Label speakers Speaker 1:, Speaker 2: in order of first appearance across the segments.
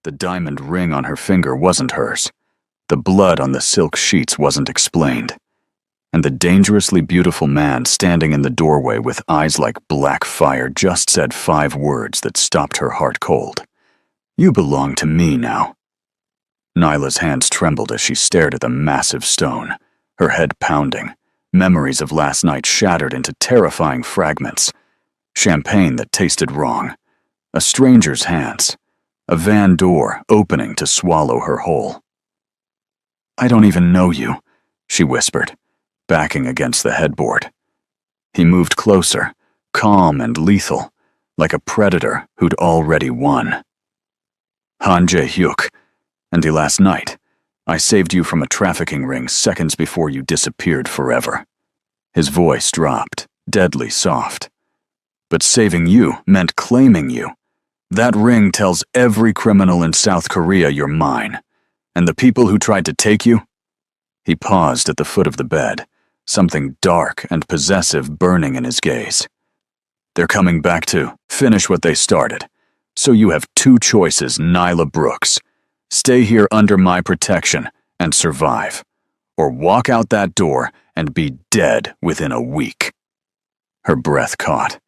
Speaker 1: The diamond ring on her finger wasn't hers. The blood on the silk sheets wasn't explained. And the dangerously beautiful man standing in the doorway with eyes like black fire just said 5 words that stopped her heart cold. "You belong to me now." Nyla's hands trembled as she stared at the massive stone, her head pounding, memories of last night shattered into terrifying fragments. Champagne that tasted wrong, a stranger's hands, a van door opening to swallow her whole. "I don't even know you," she whispered, backing against the headboard. He moved closer, calm and lethal, like a predator who'd already won. "Han Jae-hyuk, and last night, I saved you from a trafficking ring seconds before you disappeared forever." His voice dropped, deadly soft. "But saving you meant claiming you. That ring tells every criminal in South Korea you're mine. And the people who tried to take you?" He paused at the foot of the bed, something dark and possessive burning in his gaze. "They're coming back to finish what they started. So you have 2 choices, Nyla Brooks. Stay here under my protection and survive, or walk out that door and be dead within a week." Her breath caught.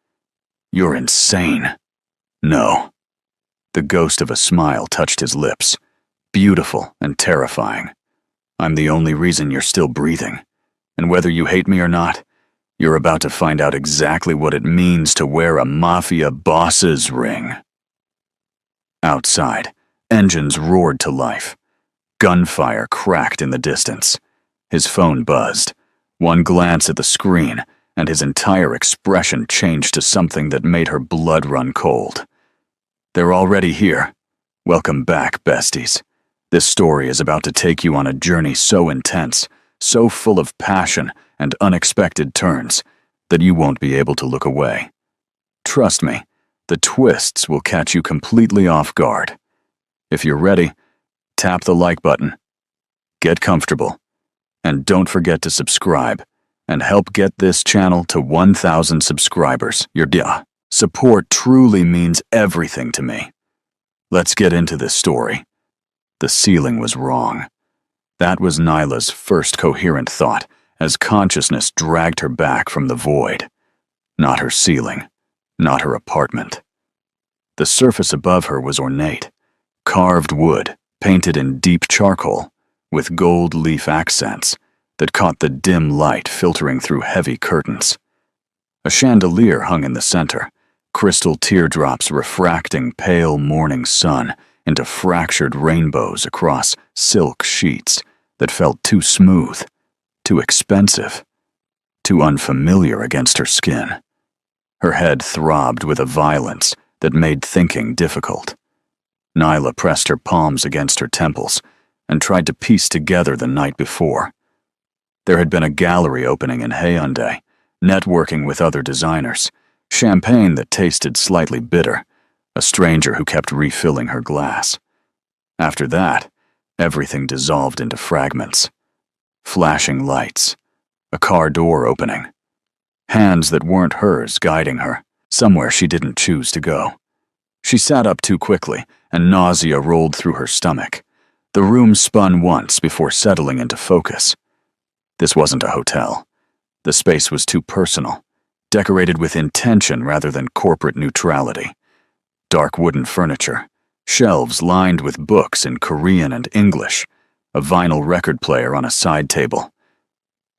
Speaker 1: "You're insane." "No." The ghost of a smile touched his lips, beautiful and terrifying. "I'm the only reason you're still breathing. And whether you hate me or not, you're about to find out exactly what it means to wear a MAFIA boss's ring." Outside, engines roared to life. Gunfire cracked in the distance. His phone buzzed. One glance at the screen, and his entire expression changed to something that made her blood run cold. "They're already here. Welcome back, besties. This story is about to take you on a journey so intense, so full of passion and unexpected turns, that you won't be able to look away. Trust me, the twists will catch you completely off guard. If you're ready, tap the like button, get comfortable, and don't forget to subscribe and help get this channel to 1,000 subscribers. Your support truly means everything to me. Let's get into this story." The ceiling was wrong. That was Nyla's first coherent thought as consciousness dragged her back from the void. Not her ceiling, not her apartment. The surface above her was ornate, carved wood painted in deep charcoal with gold leaf accents that caught the dim light filtering through heavy curtains. A chandelier hung in the center, crystal teardrops refracting pale morning sun into fractured rainbows across silk sheets that felt too smooth, too expensive, too unfamiliar against her skin. Her head throbbed with a violence that made thinking difficult. Nyla pressed her palms against her temples and tried to piece together the night before. There had been a gallery opening in Hyundai, networking with other designers, champagne that tasted slightly bitter, a stranger who kept refilling her glass. After that, everything dissolved into fragments. Flashing lights, a car door opening, hands that weren't hers guiding her, somewhere she didn't choose to go. She sat up too quickly, and nausea rolled through her stomach. The room spun once before settling into focus. This wasn't a hotel. The space was too personal, decorated with intention rather than corporate neutrality. Dark wooden furniture, shelves lined with books in Korean and English, a vinyl record player on a side table.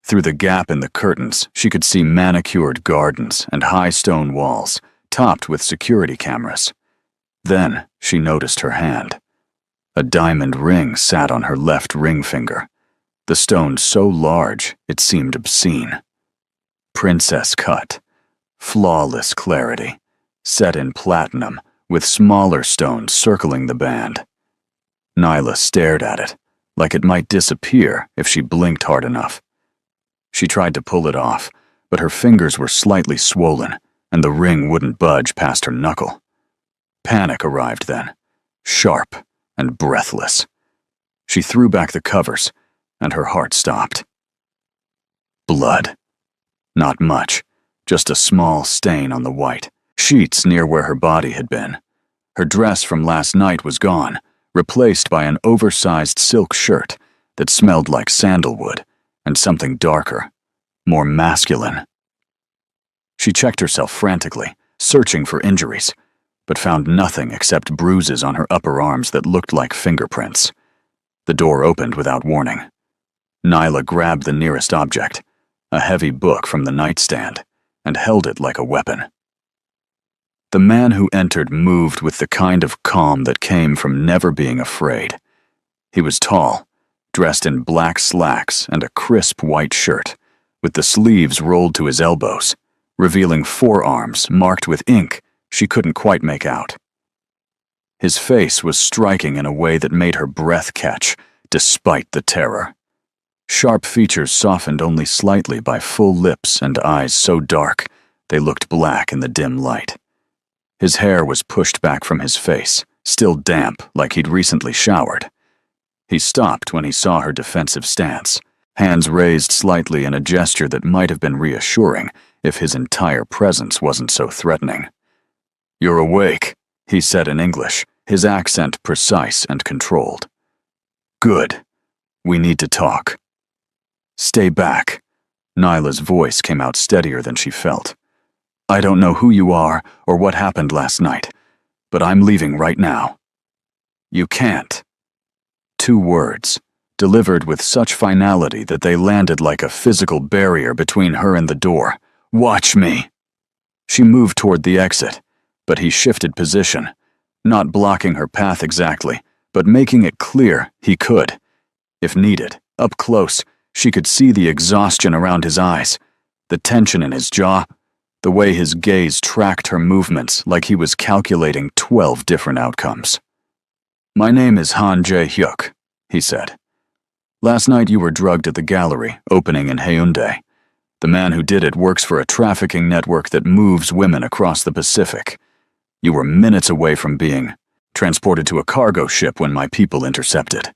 Speaker 1: Through the gap in the curtains, she could see manicured gardens and high stone walls, topped with security cameras. Then she noticed her hand. A diamond ring sat on her left ring finger, the stone so large it seemed obscene. Princess cut, flawless clarity, set in platinum, with smaller stones circling the band. Nyla stared at it, like it might disappear if she blinked hard enough. She tried to pull it off, but her fingers were slightly swollen, and the ring wouldn't budge past her knuckle. Panic arrived then, sharp and breathless. She threw back the covers, and her heart stopped. Blood. Not much, just a small stain on the white, sheets near where her body had been. Her dress from last night was gone, replaced by an oversized silk shirt that smelled like sandalwood and something darker, more masculine. She checked herself frantically, searching for injuries, but found nothing except bruises on her upper arms that looked like fingerprints. The door opened without warning. Nyla grabbed the nearest object, a heavy book from the nightstand, and held it like a weapon. The man who entered moved with the kind of calm that came from never being afraid. He was tall, dressed in black slacks and a crisp white shirt, with the sleeves rolled to his elbows, revealing forearms marked with ink she couldn't quite make out. His face was striking in a way that made her breath catch, despite the terror. Sharp features softened only slightly by full lips and eyes so dark they looked black in the dim light. His hair was pushed back from his face, still damp like he'd recently showered. He stopped when he saw her defensive stance, hands raised slightly in a gesture that might have been reassuring if his entire presence wasn't so threatening. "You're awake," he said in English, his accent precise and controlled. "Good. We need to talk." "Stay back." Nyla's voice came out steadier than she felt. "I don't know who you are or what happened last night, but I'm leaving right now." "You can't." 2 words, delivered with such finality that they landed like a physical barrier between her and the door. "Watch me." She moved toward the exit, but he shifted position, not blocking her path exactly, but making it clear he could. If needed, up close, she could see the exhaustion around his eyes, the tension in his jaw, the way his gaze tracked her movements like he was calculating 12 different outcomes. "My name is Han Jae-hyuk," he said. "Last night you were drugged at the gallery opening in Haeundae. The man who did it works for a trafficking network that moves women across the Pacific. You were minutes away from being transported to a cargo ship when my people intercepted."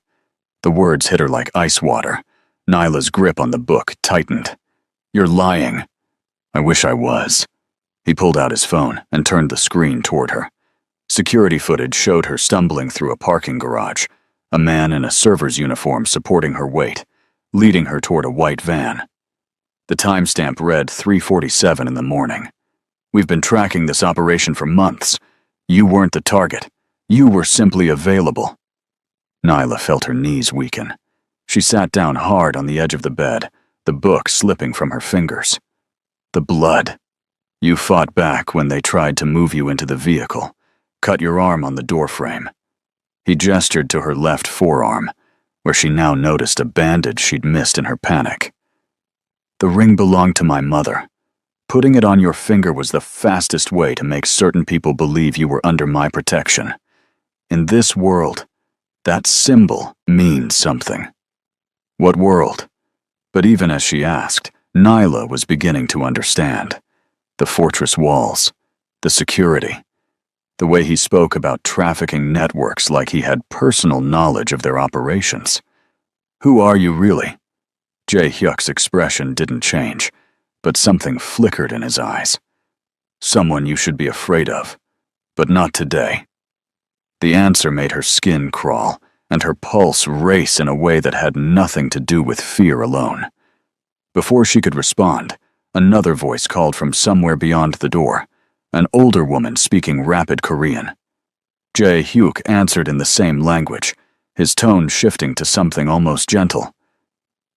Speaker 1: The words hit her like ice water. Nyla's grip on the book tightened. "You're lying." "I wish I was." He pulled out his phone and turned the screen toward her. Security footage showed her stumbling through a parking garage, a man in a server's uniform supporting her weight, leading her toward a white van. The timestamp read 3:47 in the morning. "We've been tracking this operation for months. You weren't the target. You were simply available." Nyla felt her knees weaken. She sat down hard on the edge of the bed, the book slipping from her fingers. "The blood. You fought back when they tried to move you into the vehicle, cut your arm on the doorframe." He gestured to her left forearm, where she now noticed a bandage she'd missed in her panic. "The ring belonged to my mother. Putting it on your finger was the fastest way to make certain people believe you were under my protection. In this world, that symbol means something." "What world?" But even as she asked, Nyla was beginning to understand. The fortress walls, the security, the way he spoke about trafficking networks like he had personal knowledge of their operations. "Who are you really?" Jae-hyuk's expression didn't change, but something flickered in his eyes. "Someone you should be afraid of, but not today." The answer made her skin crawl, and her pulse race in a way that had nothing to do with fear alone. Before she could respond, another voice called from somewhere beyond the door, an older woman speaking rapid Korean. Jae-hyuk answered in the same language, his tone shifting to something almost gentle.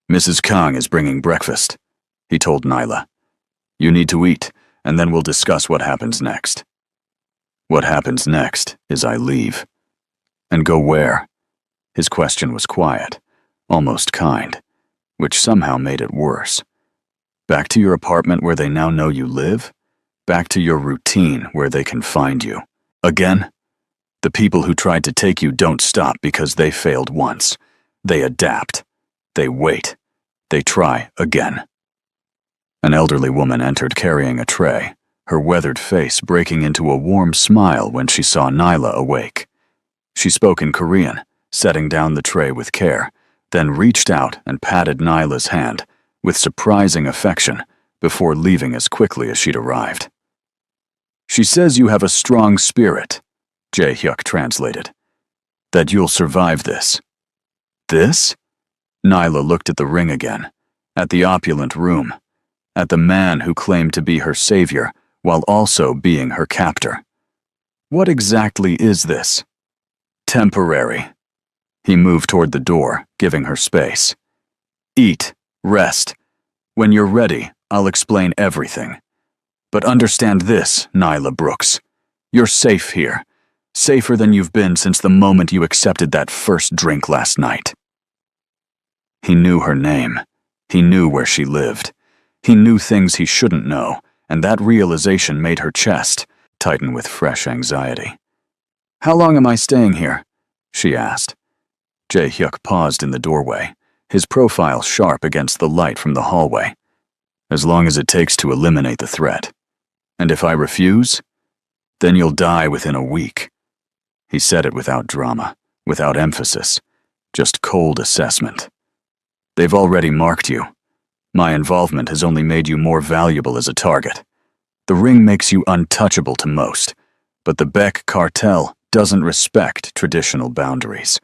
Speaker 1: "Mrs. Kang is bringing breakfast," he told Nyla. "You need to eat, and then we'll discuss what happens next." "What happens next is I leave." "And go where?" His question was quiet, almost kind, which somehow made it worse. "Back to your apartment where they now know you live? Back to your routine where they can find you? Again? The people who tried to take you don't stop because they failed once. They adapt. They wait. They try again." An elderly woman entered carrying a tray, her weathered face breaking into a warm smile when she saw Nyla awake. She spoke in Korean, setting down the tray with care, then reached out and patted Nyla's hand with surprising affection before leaving as quickly as she'd arrived. "She says you have a strong spirit," Jae-hyuk translated. That you'll survive this. This? Nyla looked at the ring again, at the opulent room, at the man who claimed to be her savior while also being her captor. What exactly is this? Temporary. He moved toward the door, giving her space. Eat, rest. When you're ready, I'll explain everything. But understand this, Nyla Brooks. You're safe here. Safer than you've been since the moment you accepted that first drink last night. He knew her name. He knew where she lived. He knew things he shouldn't know, and that realization made her chest tighten with fresh anxiety. How long am I staying here? She asked. Jae-hyuk paused in the doorway, his profile sharp against the light from the hallway. As long as it takes to eliminate the threat. And if I refuse, then you'll die within a week. He said it without drama, without emphasis, just cold assessment. They've already marked you. My involvement has only made you more valuable as a target. The ring makes you untouchable to most, but the Beck cartel doesn't respect traditional boundaries.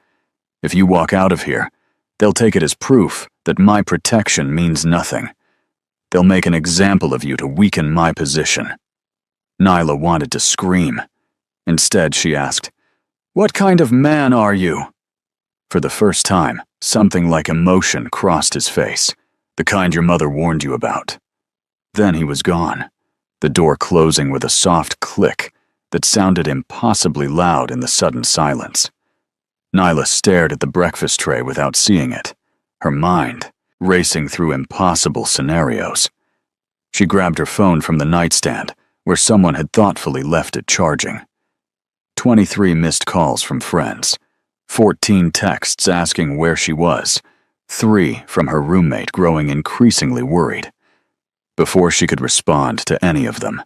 Speaker 1: If you walk out of here, they'll take it as proof that my protection means nothing. They'll make an example of you to weaken my position. Nyla wanted to scream. Instead, she asked, "What kind of man are you?" For the first time, something like emotion crossed his face, the kind your mother warned you about. Then he was gone, the door closing with a soft click that sounded impossibly loud in the sudden silence. Nyla stared at the breakfast tray without seeing it, her mind racing through impossible scenarios. She grabbed her phone from the nightstand, where someone had thoughtfully left it charging. 23 missed calls from friends, 14 texts asking where she was, 3 from her roommate growing increasingly worried. Before she could respond to any of them,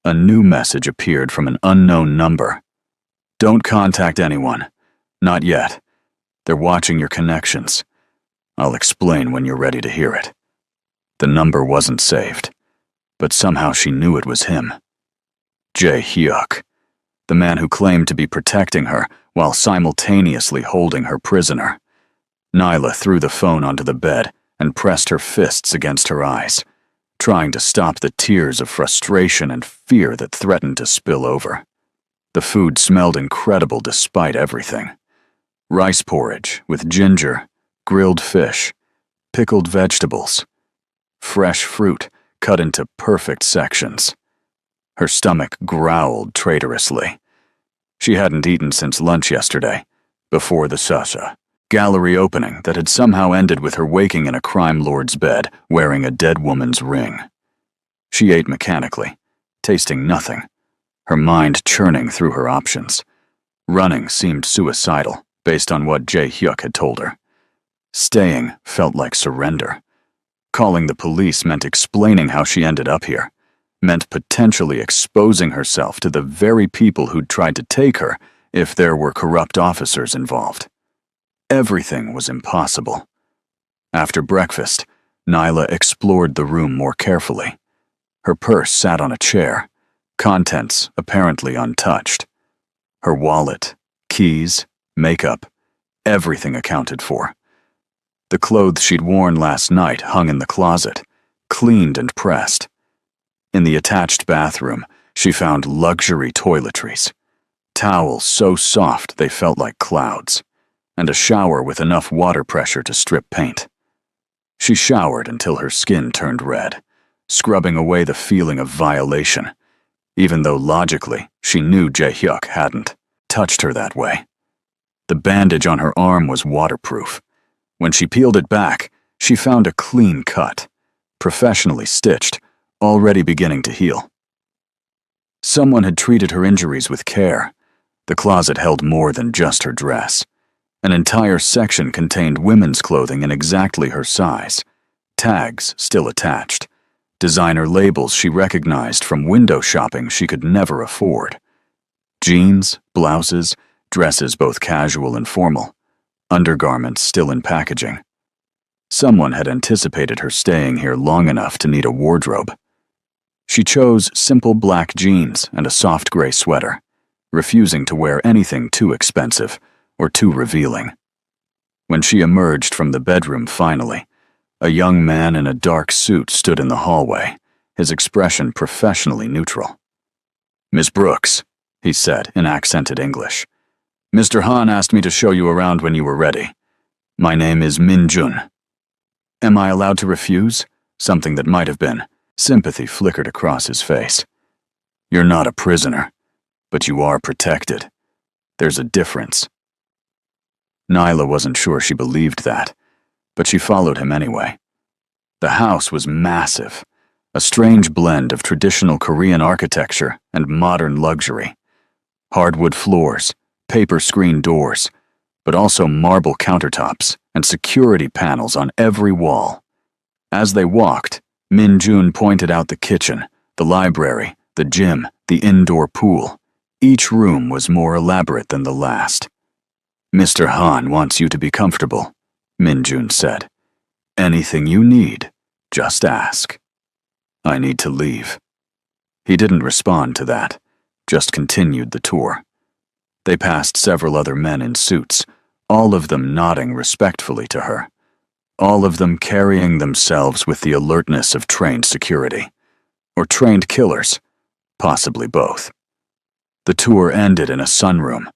Speaker 1: a new message appeared from an unknown number. Don't contact anyone. Not yet. They're watching your connections. I'll explain when you're ready to hear it. The number wasn't saved, but somehow she knew it was him. Jae-hyuk, the man who claimed to be protecting her while simultaneously holding her prisoner. Nyla threw the phone onto the bed and pressed her fists against her eyes, trying to stop the tears of frustration and fear that threatened to spill over. The food smelled incredible despite everything. Rice porridge with ginger, grilled fish, pickled vegetables, fresh fruit cut into perfect sections. Her stomach growled traitorously. She hadn't eaten since lunch yesterday, before the Sasha gallery opening that had somehow ended with her waking in a crime lord's bed wearing a dead woman's ring. She ate mechanically, tasting nothing, her mind churning through her options. Running seemed suicidal, based on what Jae-hyuk had told her. Staying felt like surrender. Calling the police meant explaining how she ended up here, meant potentially exposing herself to the very people who'd tried to take her if there were corrupt officers involved. Everything was impossible. After breakfast, Nyla explored the room more carefully. Her purse sat on a chair, contents apparently untouched. Her wallet, keys, makeup, everything accounted for. The clothes she'd worn last night hung in the closet, cleaned and pressed. In the attached bathroom, she found luxury toiletries, towels so soft they felt like clouds, and a shower with enough water pressure to strip paint. She showered until her skin turned red, scrubbing away the feeling of violation, even though logically she knew Jae-hyuk hadn't touched her that way. The bandage on her arm was waterproof. When she peeled it back, she found a clean cut, professionally stitched, already beginning to heal. Someone had treated her injuries with care. The closet held more than just her dress. An entire section contained women's clothing in exactly her size, tags still attached, designer labels she recognized from window shopping she could never afford. Jeans, blouses, dresses both casual and formal, undergarments still in packaging. Someone had anticipated her staying here long enough to need a wardrobe. She chose simple black jeans and a soft gray sweater, refusing to wear anything too expensive or too revealing. When she emerged from the bedroom finally, a young man in a dark suit stood in the hallway, his expression professionally neutral. "Miss Brooks," he said in accented English. "Mr. Han asked me to show you around when you were ready. My name is Min Jun." Am I allowed to refuse? Something that might have been. Sympathy flickered across his face. "You're not a prisoner, but you are protected. There's a difference." Nyla wasn't sure she believed that, but she followed him anyway. The house was massive, a strange blend of traditional Korean architecture and modern luxury. Hardwood floors, paper screen doors, but also marble countertops and security panels on every wall. As they walked, Min Jun pointed out the kitchen, the library, the gym, the indoor pool. Each room was more elaborate than the last. "Mr. Han wants you to be comfortable," Min Jun said. "Anything you need, just ask." "I need to leave." He didn't respond to that, just continued the tour. They passed several other men in suits, all of them nodding respectfully to her. All of them carrying themselves with the alertness of trained security. Or trained killers, possibly both. The tour ended in a sunroom,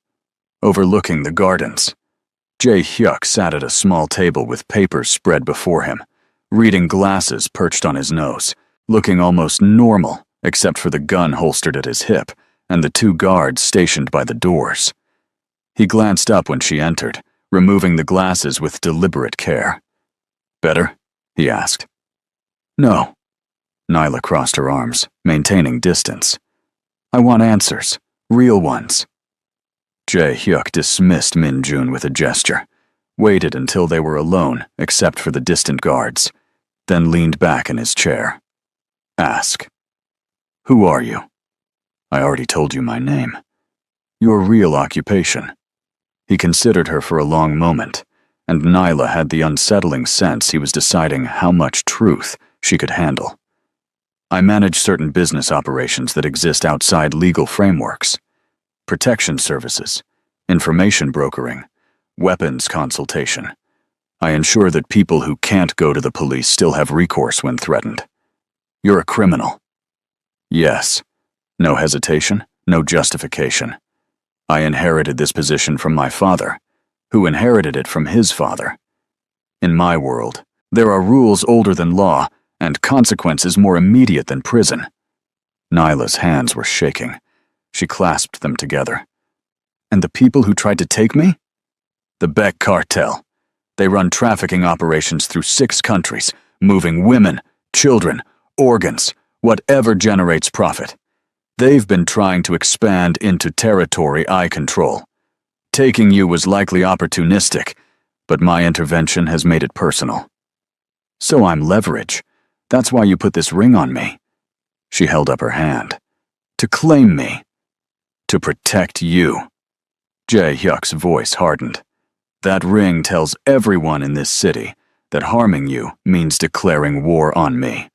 Speaker 1: overlooking the gardens. Jae Hyuk sat at a small table with papers spread before him, reading glasses perched on his nose, looking almost normal except for the gun holstered at his hip and the 2 guards stationed by the doors. He glanced up when she entered, removing the glasses with deliberate care. "Better?" he asked. "No." Nyla crossed her arms, maintaining distance. "I want answers, real ones." Jae Hyuk dismissed Min Jun with a gesture, waited until they were alone except for the distant guards, then leaned back in his chair. "Ask. Who are you?" "I already told you my name." "Your real occupation." He considered her for a long moment, and Nyla had the unsettling sense he was deciding how much truth she could handle. "I manage certain business operations that exist outside legal frameworks. Protection services, information brokering, weapons consultation. I ensure that people who can't go to the police still have recourse when threatened." "You're a criminal." "Yes." No hesitation, no justification. "I inherited this position from my father, who inherited it from his father. In my world, there are rules older than law and consequences more immediate than prison." Nyla's hands were shaking. She clasped them together. "And the people who tried to take me?" "The Beck cartel. They run trafficking operations through 6 countries, moving women, children, organs, whatever generates profit. They've been trying to expand into territory I control. Taking you was likely opportunistic, but my intervention has made it personal." "So I'm leverage. That's why you put this ring on me." She held up her hand. "To claim me. To protect you." Jae Hyuk's voice hardened. "That ring tells everyone in this city that harming you means declaring war on me.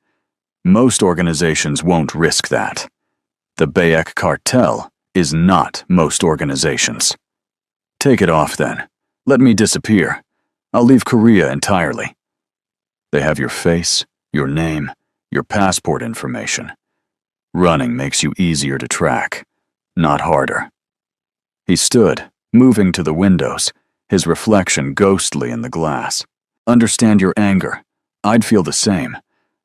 Speaker 1: Most organizations won't risk that. The Bayek cartel is not most organizations. Take it off then. Let me disappear. I'll leave Korea entirely. They have your face, your name, your passport information. Running makes you easier to track, not harder." He stood, moving to the windows, his reflection ghostly in the glass. "Understand your anger. I'd feel the same.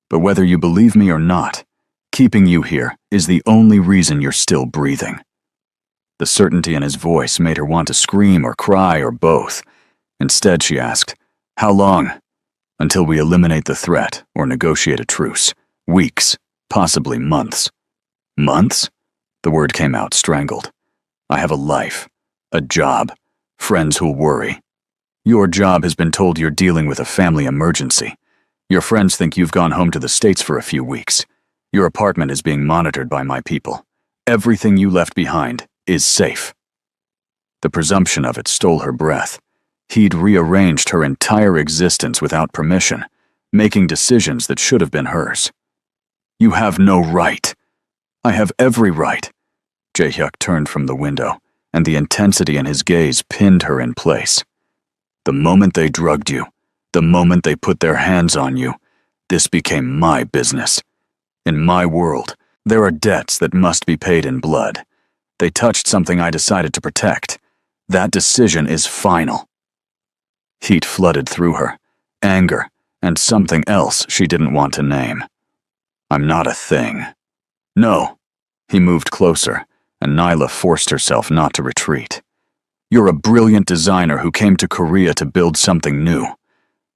Speaker 1: But whether you believe me or not, keeping you here is the only reason you're still breathing." The certainty in his voice made her want to scream or cry or both. Instead, she asked, "How long?" "Until we eliminate the threat or negotiate a truce. Weeks, possibly months." "Months?" The word came out strangled. "I have a life, a job, friends who'll worry. Your job has been told you're dealing with a family emergency. Your friends think you've gone home to the States for a few weeks. Your apartment is being monitored by my people. Everything you left behind is safe." The presumption of it stole her breath. He'd rearranged her entire existence without permission, making decisions that should have been hers. "You have no right." "I have every right." Jae Hyuk turned from the window, and the intensity in his gaze pinned her in place. The moment they drugged you, the moment they put their hands on you, this became my business. In my world, there are debts that must be paid in blood. They touched something I decided to protect. That decision is final. Heat flooded through her, anger, and something else she didn't want to name. I'm not a thing. No. He moved closer, and Nyla forced herself not to retreat. You're a brilliant designer who came to Korea to build something new.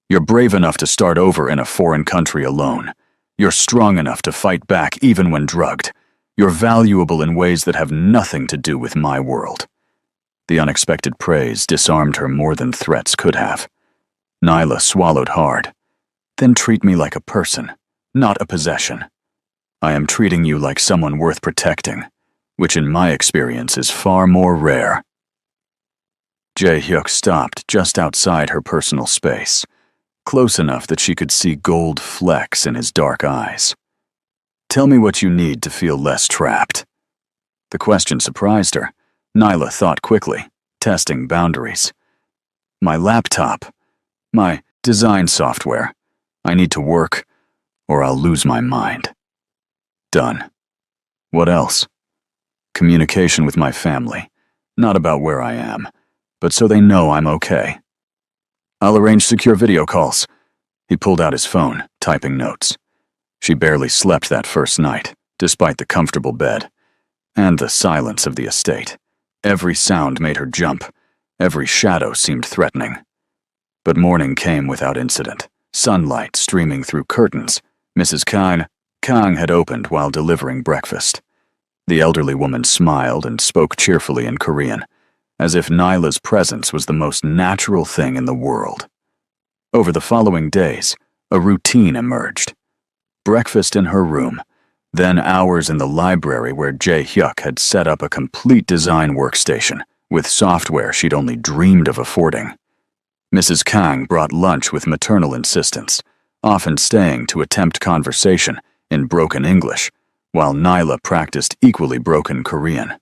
Speaker 1: You're brave enough to start over in a foreign country alone. You're strong enough to fight back even when drugged. You're valuable in ways that have nothing to do with my world. The unexpected praise disarmed her more than threats could have. Nyla swallowed hard. Then treat me like a person, not a possession. I am treating you like someone worth protecting, which in my experience is far more rare. Jae-hyuk stopped just outside her personal space, close enough that she could see gold flecks in his dark eyes. Tell me what you need to feel less trapped. The question surprised her. Nyla thought quickly, testing boundaries. My laptop. My design software. I need to work, or I'll lose my mind. Done. What else? Communication with my family. Not about where I am, but so they know I'm okay. I'll arrange secure video calls. He pulled out his phone, typing notes. She barely slept that first night, despite the comfortable bed, and the silence of the estate. Every sound made her jump. Every shadow seemed threatening. But morning came without incident, sunlight streaming through curtains. Mrs. Kang had opened while delivering breakfast. The elderly woman smiled and spoke cheerfully in Korean, as if Nyla's presence was the most natural thing in the world. Over the following days, a routine emerged. Breakfast in her room, then hours in the library where Jae-hyuk had set up a complete design workstation with software she'd only dreamed of affording. Mrs. Kang brought lunch with maternal insistence, often staying to attempt conversation in broken English, while Nyla practiced equally broken Korean.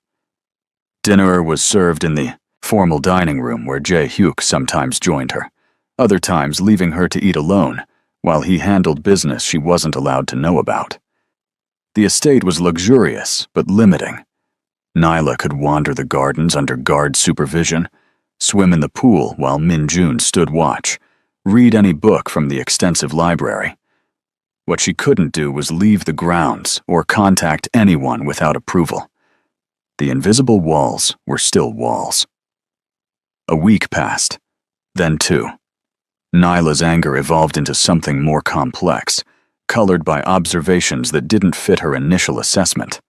Speaker 1: Dinner was served in the formal dining room where Jae-hyuk sometimes joined her, other times leaving her to eat alone, while he handled business she wasn't allowed to know about. The estate was luxurious, but limiting. Nyla could wander the gardens under guard supervision, swim in the pool while Min-jun stood watch, read any book from the extensive library. What she couldn't do was leave the grounds or contact anyone without approval. The invisible walls were still walls. A week passed, then two. Nyla's anger evolved into something more complex, colored by observations that didn't fit her initial assessment.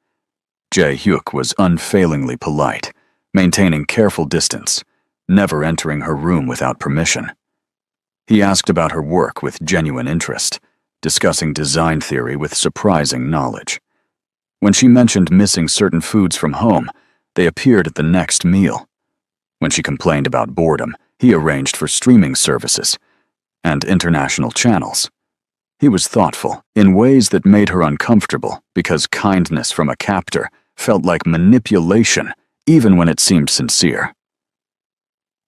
Speaker 1: Jae-hyuk was unfailingly polite, maintaining careful distance, never entering her room without permission. He asked about her work with genuine interest, discussing design theory with surprising knowledge. When she mentioned missing certain foods from home, they appeared at the next meal. When she complained about boredom, he arranged for streaming services and international channels. He was thoughtful in ways that made her uncomfortable because kindness from a captor felt like manipulation even when it seemed sincere.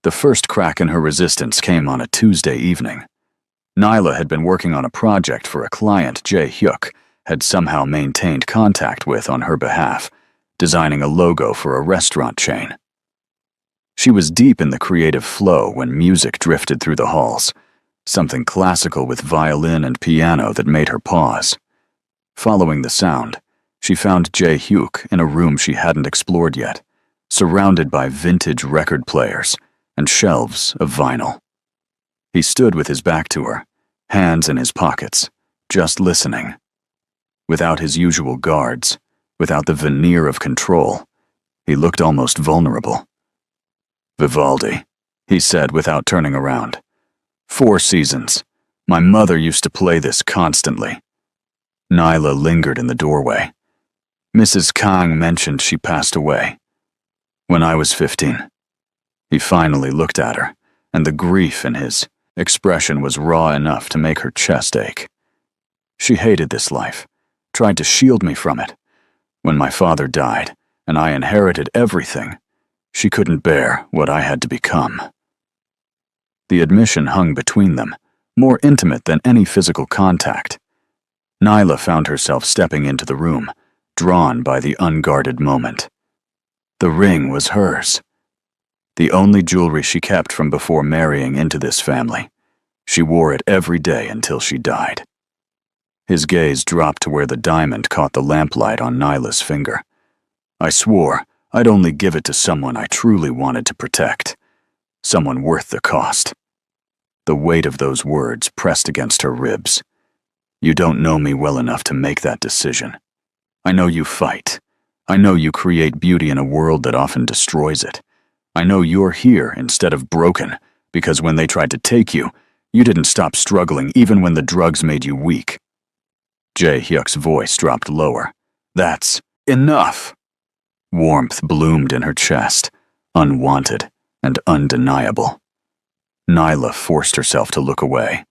Speaker 1: The first crack in her resistance came on a Tuesday evening. Nyla had been working on a project for a client Jae-hyuk had somehow maintained contact with on her behalf, designing a logo for a restaurant chain. She was deep in the creative flow when music drifted through the halls, something classical with violin and piano that made her pause. Following the sound, she found Jae-hyuk in a room she hadn't explored yet, surrounded by vintage record players and shelves of vinyl. He stood with his back to her, hands in his pockets, just listening. Without his usual guards, without the veneer of control, he looked almost vulnerable. Vivaldi, he said without turning around. 4 seasons. My mother used to play this constantly. Nyla lingered in the doorway. Mrs. Kang mentioned she passed away. When I was 15. He finally looked at her, and the grief in his expression was raw enough to make her chest ache. She hated this life, tried to shield me from it. When my father died, and I inherited everything, She couldn't bear what I had to become. The admission hung between them, more intimate than any physical contact. Nyla found herself stepping into the room, drawn by the unguarded moment. The ring was hers. The only jewelry she kept from before marrying into this family. She wore it every day until she died. His gaze dropped to where the diamond caught the lamplight on Nyla's finger. I swore I'd only give it to someone I truly wanted to protect. Someone worth the cost. The weight of those words pressed against her ribs. You don't know me well enough to make that decision. I know you fight. I know you create beauty in a world that often destroys it. I know you're here instead of broken, because when they tried to take you, you didn't stop struggling even when the drugs made you weak. Jae-hyuk's voice dropped lower. That's enough. Warmth bloomed in her chest, unwanted and undeniable. Nyla forced herself to look away,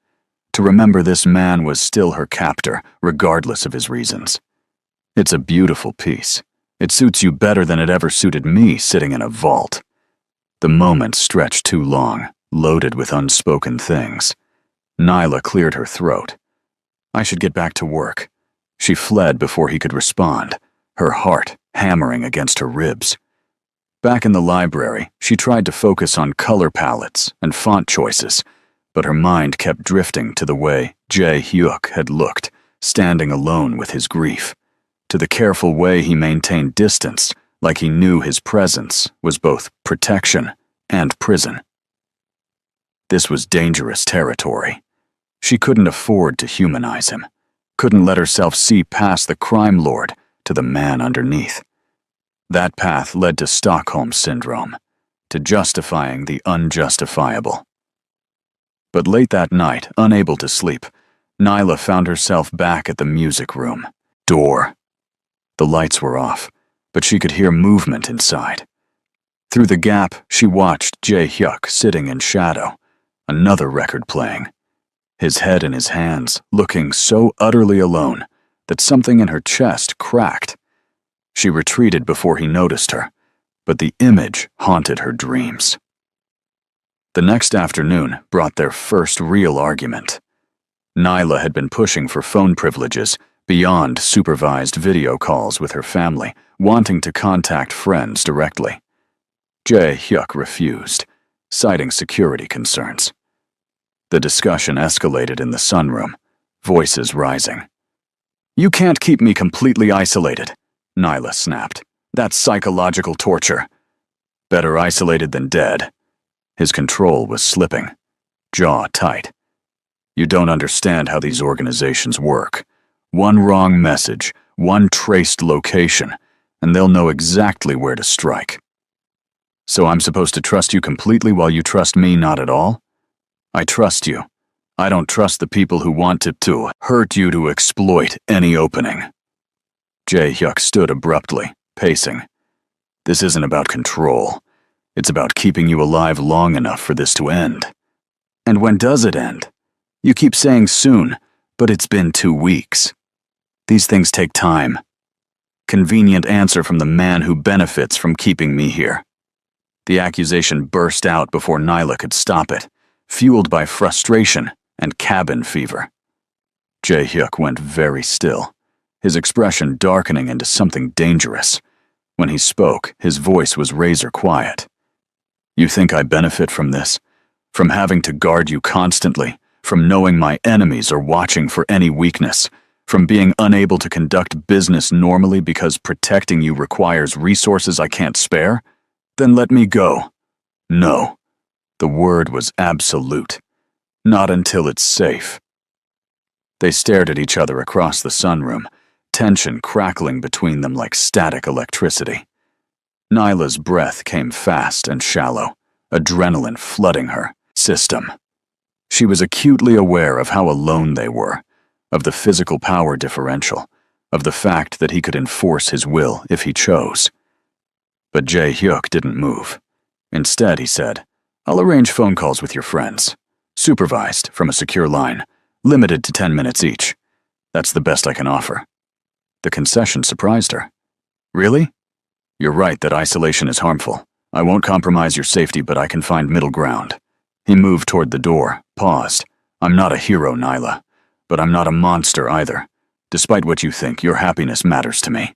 Speaker 1: to remember this man was still her captor, regardless of his reasons. It's a beautiful piece. It suits you better than it ever suited me sitting in a vault. The moment stretched too long, loaded with unspoken things. Nyla cleared her throat. I should get back to work. She fled before he could respond, her heart hammering against her ribs. Back in the library, she tried to focus on color palettes and font choices, but her mind kept drifting to the way Jae-hyuk had looked, standing alone with his grief, to the careful way he maintained distance, like he knew his presence was both protection and prison. This was dangerous territory. She couldn't afford to humanize him, couldn't let herself see past the crime lord to the man underneath. That path led to Stockholm Syndrome, to justifying the unjustifiable. But late that night, unable to sleep, Nyla found herself back at the music room door. The lights were off, but she could hear movement inside. Through the gap, she watched Jae-hyuk sitting in shadow, another record playing, his head in his hands, looking so utterly alone that something in her chest cracked. She retreated before he noticed her, but the image haunted her dreams. The next afternoon brought their first real argument. Nyla had been pushing for phone privileges beyond supervised video calls with her family, wanting to contact friends directly. Jae-hyuk refused, citing security concerns. The discussion escalated in the sunroom, voices rising. You can't keep me completely isolated, Nyla snapped. That's psychological torture. Better isolated than dead. His control was slipping, jaw tight. You don't understand how these organizations work. One wrong message, one traced location, and they'll know exactly where to strike. So I'm supposed to trust you completely while you trust me not at all? I trust you. I don't trust the people who want to hurt you to exploit any opening. Jae-hyuk stood abruptly, pacing. This isn't about control. It's about keeping you alive long enough for this to end. And when does it end? You keep saying soon, but it's been 2 weeks. These things take time. Convenient answer from the man who benefits from keeping me here. The accusation burst out before Nyla could stop it, fueled by frustration and cabin fever. Jae-hyuk went very still, his expression darkening into something dangerous. When he spoke, his voice was razor quiet. You think I benefit from this? From having to guard you constantly? From knowing my enemies are watching for any weakness? From being unable to conduct business normally because protecting you requires resources I can't spare? Then let me go. No. The word was absolute. Not until it's safe. They stared at each other across the sunroom, tension crackling between them like static electricity. Nyla's breath came fast and shallow, adrenaline flooding her system. She was acutely aware of how alone they were, of the physical power differential, of the fact that he could enforce his will if he chose. But Jae-hyuk didn't move. Instead, he said, I'll arrange phone calls with your friends. Supervised, from a secure line, limited to 10 minutes each. That's the best I can offer. The concession surprised her. Really? You're right that isolation is harmful. I won't compromise your safety, but I can find middle ground. He moved toward the door, paused. I'm not a hero, Nyla, but I'm not a monster either. Despite what you think, your happiness matters to me.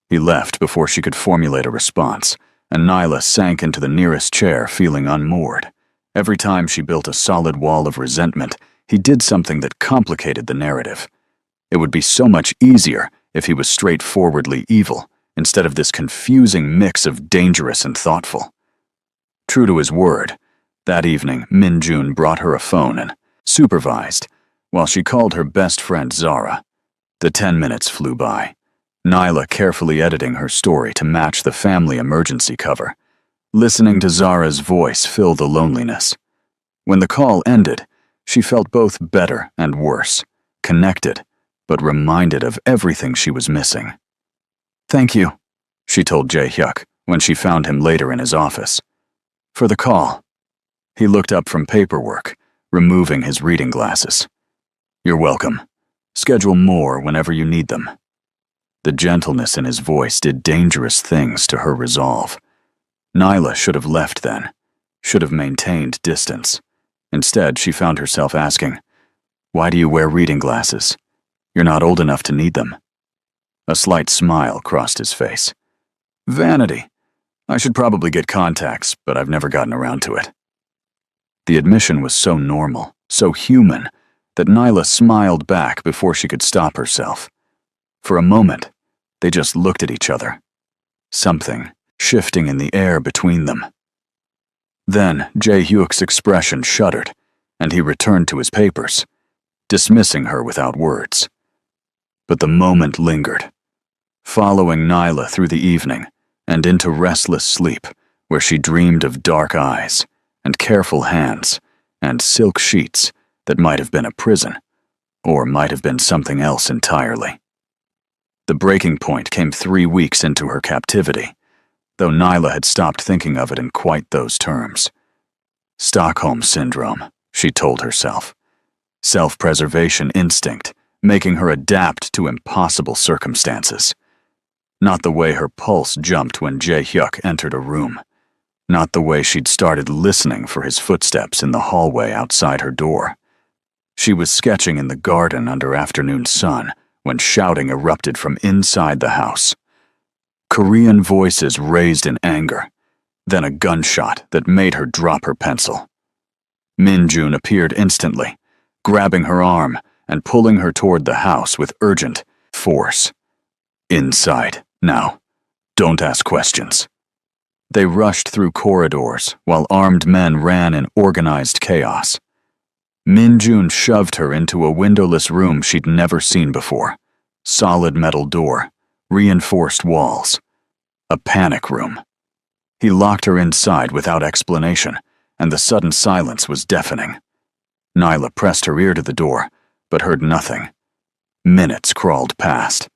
Speaker 1: He left before she could formulate a response, and Nyla sank into the nearest chair, feeling unmoored. Every time she built a solid wall of resentment, he did something that complicated the narrative. It would be so much easier if he was straightforwardly evil, instead of this confusing mix of dangerous and thoughtful. True to his word, that evening, Min-jun brought her a phone and supervised, while she called her best friend Zara. The 10 minutes flew by, Nyla carefully editing her story to match the family emergency cover. Listening to Zara's voice filled the loneliness. When the call ended, she felt both better and worse, connected, but reminded of everything she was missing. Thank you, she told Jae-hyuk when she found him later in his office. For the call. He looked up from paperwork, removing his reading glasses. You're welcome. Schedule more whenever you need them. The gentleness in his voice did dangerous things to her resolve. Nyla should have left then, should have maintained distance. Instead, she found herself asking, why do you wear reading glasses? You're not old enough to need them. A slight smile crossed his face. Vanity. I should probably get contacts, but I've never gotten around to it. The admission was so normal, so human, that Nyla smiled back before she could stop herself. For a moment, they just looked at each other. Something shifting in the air between them. Then Jae-hyuk's expression shuddered, and he returned to his papers, dismissing her without words. But the moment lingered, following Nyla through the evening and into restless sleep, where she dreamed of dark eyes and careful hands and silk sheets that might have been a prison, or might have been something else entirely. The breaking point came 3 weeks into her captivity, though Nyla had stopped thinking of it in quite those terms. Stockholm Syndrome, she told herself. Self-preservation instinct, making her adapt to impossible circumstances. Not the way her pulse jumped when Jae-hyuk entered a room. Not the way she'd started listening for his footsteps in the hallway outside her door. She was sketching in the garden under afternoon sun when shouting erupted from inside the house. Korean voices raised in anger, then a gunshot that made her drop her pencil. Min-jun appeared instantly, grabbing her arm and pulling her toward the house with urgent force. Inside, now. Don't ask questions. They rushed through corridors while armed men ran in organized chaos. Min-jun shoved her into a windowless room she'd never seen before. Solid metal door, reinforced walls. A panic room. He locked her inside without explanation, and the sudden silence was deafening. Nyla pressed her ear to the door, but heard nothing. Minutes crawled past.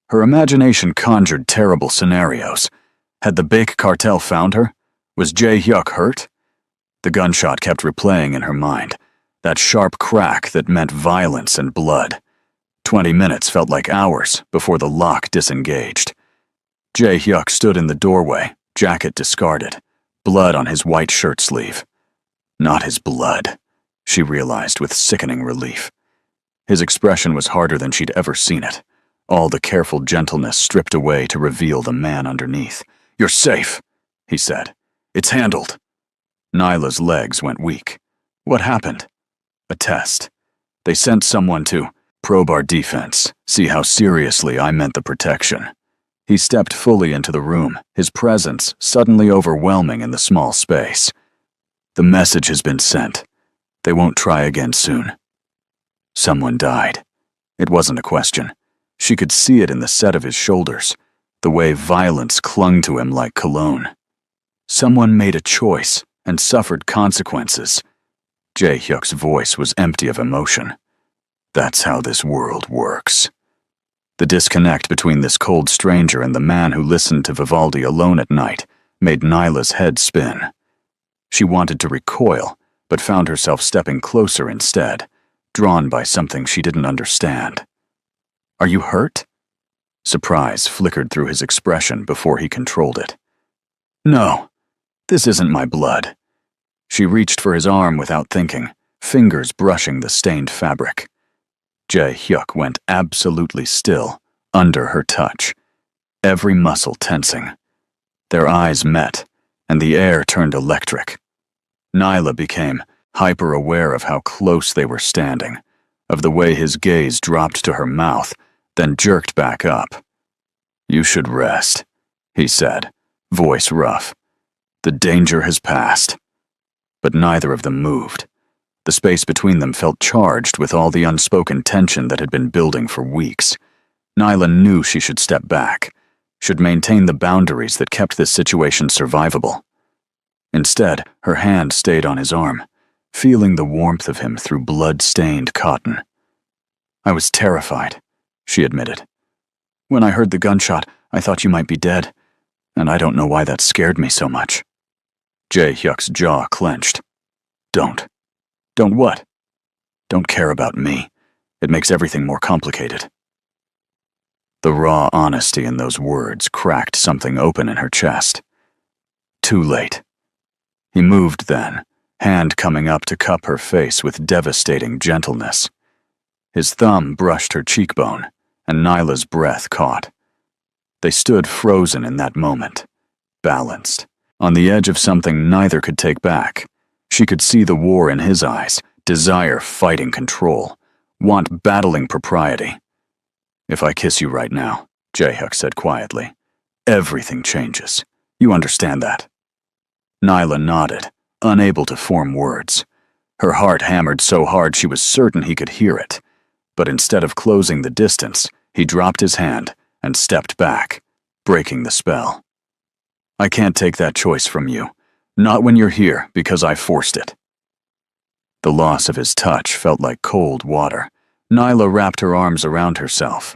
Speaker 1: Her imagination conjured terrible scenarios. Had the Baek cartel found her? Was Jae-hyuk hurt? The gunshot kept replaying in her mind, that sharp crack that meant violence and blood. 20 minutes felt like hours before the lock disengaged. Jae-hyuk stood in the doorway, jacket discarded, blood on his white shirt sleeve. Not his blood, she realized with sickening relief. His expression was harder than she'd ever seen it, all the careful gentleness stripped away to reveal the man underneath. You're safe, he said. It's handled. Nyla's legs went weak. What happened? A test. They sent someone to probe our defense, see how seriously I meant the protection. He stepped fully into the room, his presence suddenly overwhelming in the small space. The message has been sent. They won't try again soon. Someone died. It wasn't a question. She could see it in the set of his shoulders, the way violence clung to him like cologne. Someone made a choice and suffered consequences. Jae-hyuk's voice was empty of emotion. That's how this world works. The disconnect between this cold stranger and the man who listened to Vivaldi alone at night made Nyla's head spin. She wanted to recoil, but found herself stepping closer instead, drawn by something she didn't understand. Are you hurt? Surprise flickered through his expression before he controlled it. No. This isn't my blood. She reached for his arm without thinking, fingers brushing the stained fabric. Jae-hyuk went absolutely still, under her touch, every muscle tensing. Their eyes met, and the air turned electric. Nyla became hyper-aware of how close they were standing, of the way his gaze dropped to her mouth, then jerked back up. "You should rest," he said, voice rough. "The danger has passed." But neither of them moved. The space between them felt charged with all the unspoken tension that had been building for weeks. Nyla knew she should step back, should maintain the boundaries that kept this situation survivable. Instead, her hand stayed on his arm, feeling the warmth of him through blood-stained cotton. "I was terrified," she admitted. "When I heard the gunshot, I thought you might be dead, and I don't know why that scared me so much." Jae-hyuk's jaw clenched. "Don't. Don't what?" "Don't care about me. It makes everything more complicated." The raw honesty in those words cracked something open in her chest. Too late. He moved then, hand coming up to cup her face with devastating gentleness. His thumb brushed her cheekbone, and Nyla's breath caught. They stood frozen in that moment, balanced, on the edge of something neither could take back. She could see the war in his eyes, desire fighting control, want battling propriety. "If I kiss you right now," Jae-hyuk said quietly, "everything changes. You understand that?" Nyla nodded, unable to form words. Her heart hammered so hard she was certain he could hear it. But instead of closing the distance, he dropped his hand and stepped back, breaking the spell. "I can't take that choice from you. Not when you're here, because I forced it." The loss of his touch felt like cold water. Nyla wrapped her arms around herself.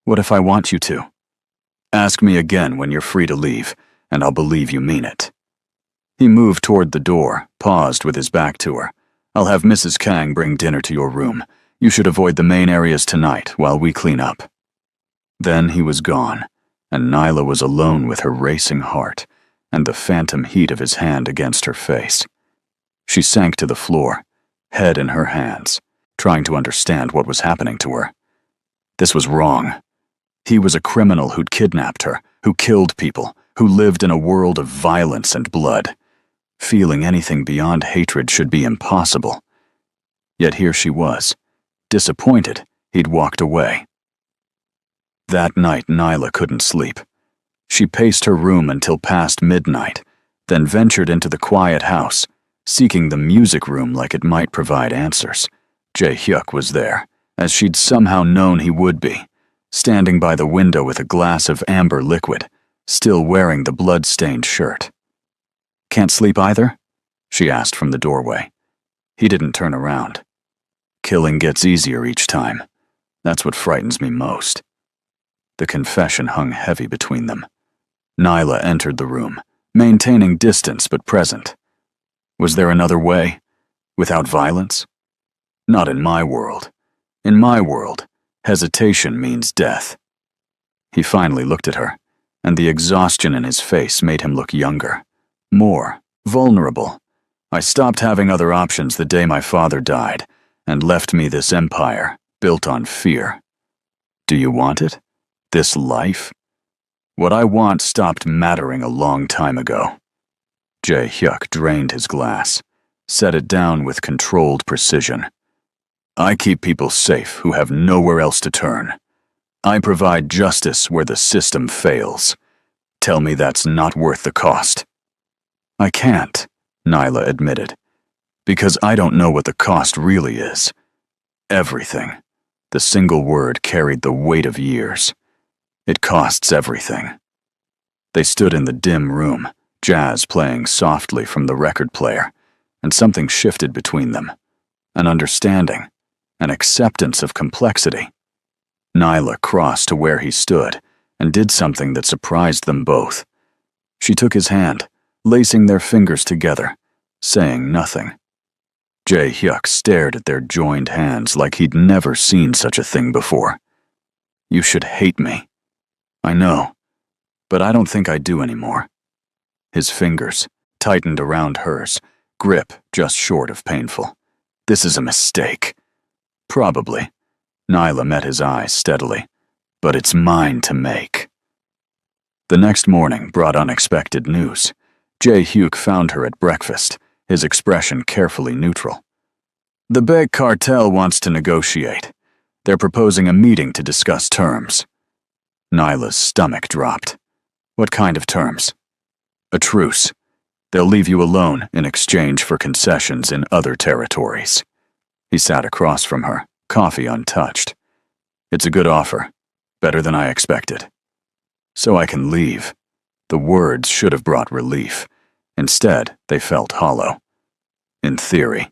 Speaker 1: "What if I want you to? Ask me again when you're free to leave, and I'll believe you mean it." He moved toward the door, paused with his back to her. "I'll have Mrs. Kang bring dinner to your room. You should avoid the main areas tonight while we clean up." Then he was gone, and Nyla was alone with her racing heart and the phantom heat of his hand against her face. She sank to the floor, head in her hands, trying to understand what was happening to her. This was wrong. He was a criminal who'd kidnapped her, who killed people, who lived in a world of violence and blood. Feeling anything beyond hatred should be impossible. Yet here she was, disappointed he'd walked away. That night, Nyla couldn't sleep. She paced her room until past midnight, then ventured into the quiet house, seeking the music room like it might provide answers. Jae-hyuk was there, as she'd somehow known he would be, standing by the window with a glass of amber liquid, still wearing the blood-stained shirt. "Can't sleep either?" she asked from the doorway. He didn't turn around. "Killing gets easier each time. That's what frightens me most." The confession hung heavy between them. Nyla entered the room, maintaining distance but present. Was there another way? Without violence? Not in my world. In my world, hesitation means death. He finally looked at her, and the exhaustion in his face made him look younger, more vulnerable. "I stopped having other options the day my father died, and left me this empire, built on fear. Do you want it? This life? What I want stopped mattering a long time ago." Jae-hyuk drained his glass, set it down with controlled precision. "I keep people safe who have nowhere else to turn. I provide justice where the system fails. Tell me that's not worth the cost." "I can't," Nyla admitted, "because I don't know what the cost really is. Everything." The single word carried the weight of years. "It costs everything." They stood in the dim room, jazz playing softly from the record player, and something shifted between them. An understanding, an acceptance of complexity. Nyla crossed to where he stood and did something that surprised them both. She took his hand, lacing their fingers together, saying nothing. Jae-hyuk stared at their joined hands like he'd never seen such a thing before. "You should hate me." "I know, but I don't think I do anymore." His fingers, tightened around hers, grip just short of painful. This is a mistake. Probably. Nyla met his eyes steadily. But it's mine to make. The next morning brought unexpected news. Jay Hugh found her at breakfast, his expression carefully neutral. The Beg cartel wants to negotiate. They're proposing a meeting to discuss terms. Nyla's stomach dropped. What kind of terms? A truce. They'll leave you alone in exchange for concessions in other territories. He sat across from her, coffee untouched. It's a good offer. Better than I expected. So I can leave. The words should have brought relief. Instead, they felt hollow. In theory.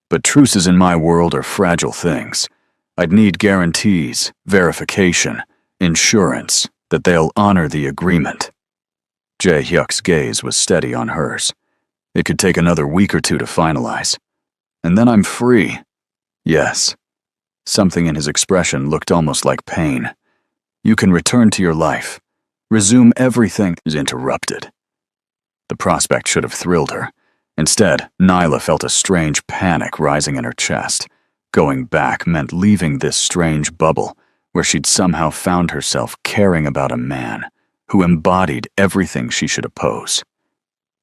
Speaker 1: But truces in my world are fragile things. I'd need guarantees, verification, insurance that they'll honor the agreement. Jae Hyuk's gaze was steady on hers. It could take another week or two to finalize. And then I'm free. Yes. Something in his expression looked almost like pain. You can return to your life. Resume everything is interrupted. The prospect should have thrilled her. Instead, Nyla felt a strange panic rising in her chest. Going back meant leaving this strange bubble where she'd somehow found herself caring about a man who embodied everything she should oppose.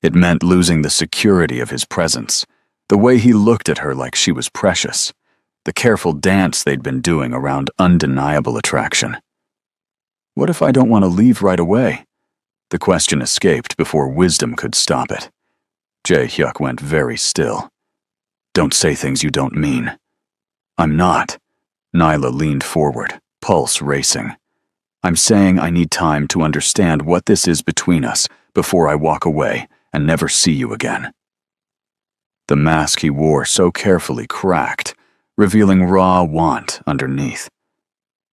Speaker 1: It meant losing the security of his presence, the way he looked at her like she was precious, the careful dance they'd been doing around undeniable attraction. What if I don't want to leave right away? The question escaped before wisdom could stop it. Jae Hyuk went very still. Don't say things you don't mean. I'm not. Nyla leaned forward, pulse racing. I'm saying I need time to understand what this is between us before I walk away and never see you again. The mask he wore so carefully cracked, revealing raw want underneath.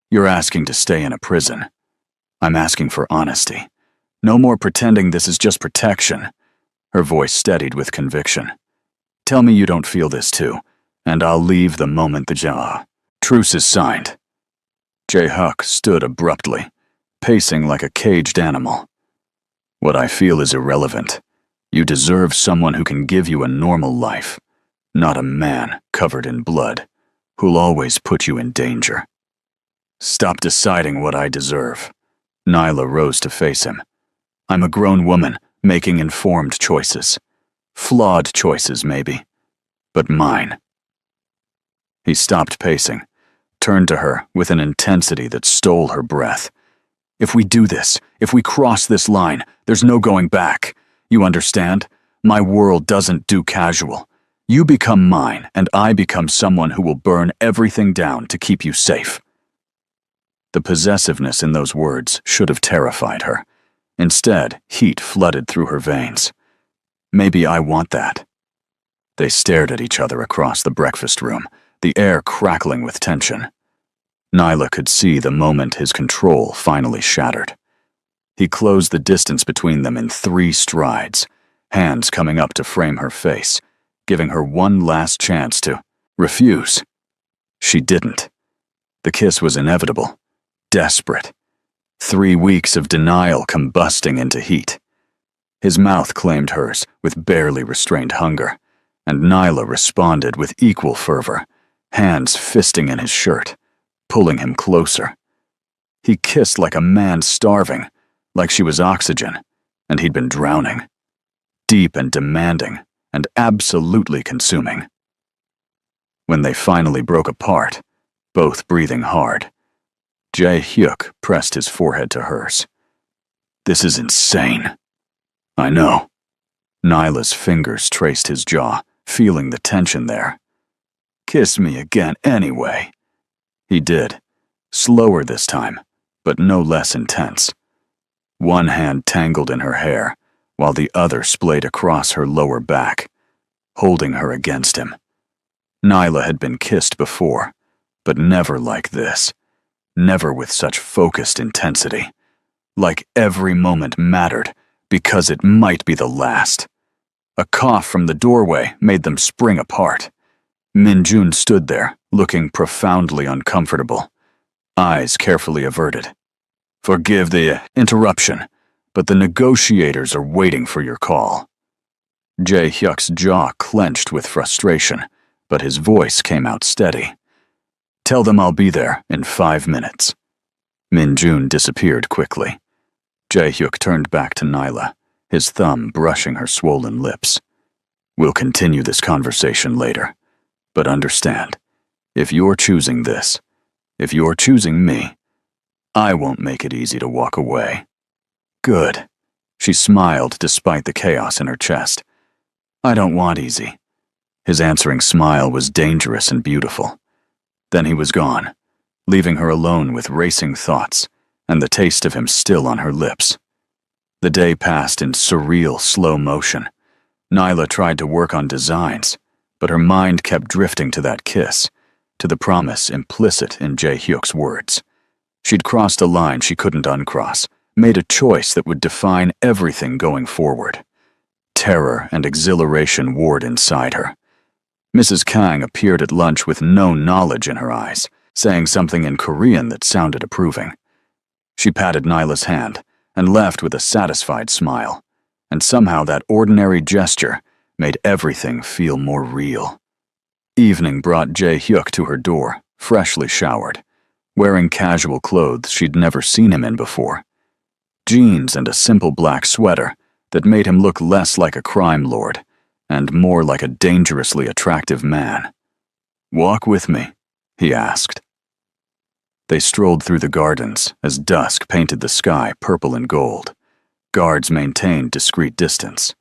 Speaker 1: You're asking to stay in a prison. I'm asking for honesty. No more pretending this is just protection. Her voice steadied with conviction. Tell me you don't feel this too, and I'll leave the moment the truce is signed. Jae Hyuk stood abruptly, pacing like a caged animal. What I feel is irrelevant. You deserve someone who can give you a normal life, not a man covered in blood, who'll always put you in danger. Stop deciding what I deserve. Nyla rose to face him. I'm a grown woman, making informed choices. Flawed choices, maybe. But mine. He stopped pacing, turned to her with an intensity that stole her breath. If we do this, if we cross this line, there's no going back. You understand? My world doesn't do casual. You become mine, and I become someone who will burn everything down to keep you safe. The possessiveness in those words should have terrified her. Instead, heat flooded through her veins. Maybe I want that. They stared at each other across the breakfast room, the air crackling with tension. Nyla could see the moment his control finally shattered. He closed the distance between them in 3 strides, hands coming up to frame her face, giving her one last chance to refuse. She didn't. The kiss was inevitable, desperate. 3 weeks of denial combusting into heat. His mouth claimed hers with barely restrained hunger, and Nyla responded with equal fervor, hands fisting in his shirt, pulling him closer. He kissed like a man starving, like she was oxygen, and he'd been drowning. Deep and demanding, and absolutely consuming. When they finally broke apart, both breathing hard, Jae Hyuk pressed his forehead to hers. This is insane. I know. Nyla's fingers traced his jaw, feeling the tension there. Kiss me again anyway. He did, slower this time, but no less intense. One hand tangled in her hair, while the other splayed across her lower back, holding her against him. Nyla had been kissed before, but never like this. Never with such focused intensity. Like every moment mattered, because it might be the last. A cough from the doorway made them spring apart. Min-jun stood there, looking profoundly uncomfortable, eyes carefully averted. Forgive the interruption, but the negotiators are waiting for your call. Jae-hyuk's jaw clenched with frustration, but his voice came out steady. "Tell them I'll be there in 5 minutes." Min-jun disappeared quickly. Jae-hyuk turned back to Nyla, his thumb brushing her swollen lips. "We'll continue this conversation later, but understand, if you're choosing this, if you're choosing me, I won't make it easy to walk away." "Good." She smiled despite the chaos in her chest. "I don't want easy." His answering smile was dangerous and beautiful. Then he was gone, leaving her alone with racing thoughts and the taste of him still on her lips. The day passed in surreal slow motion. Nyla tried to work on designs, but her mind kept drifting to that kiss, to the promise implicit in Jae-hyuk's words. She'd crossed a line she couldn't uncross, made a choice that would define everything going forward. Terror and exhilaration warred inside her. Mrs. Kang appeared at lunch with no knowledge in her eyes, saying something in Korean that sounded approving. She patted Nyla's hand and left with a satisfied smile, and somehow that ordinary gesture made everything feel more real. Evening brought Jae-hyuk to her door, freshly showered, wearing casual clothes she'd never seen him in before. Jeans and a simple black sweater that made him look less like a crime lord and more like a dangerously attractive man. "Walk with me," he asked. They strolled through the gardens as dusk painted the sky purple and gold. Guards maintained discreet distance,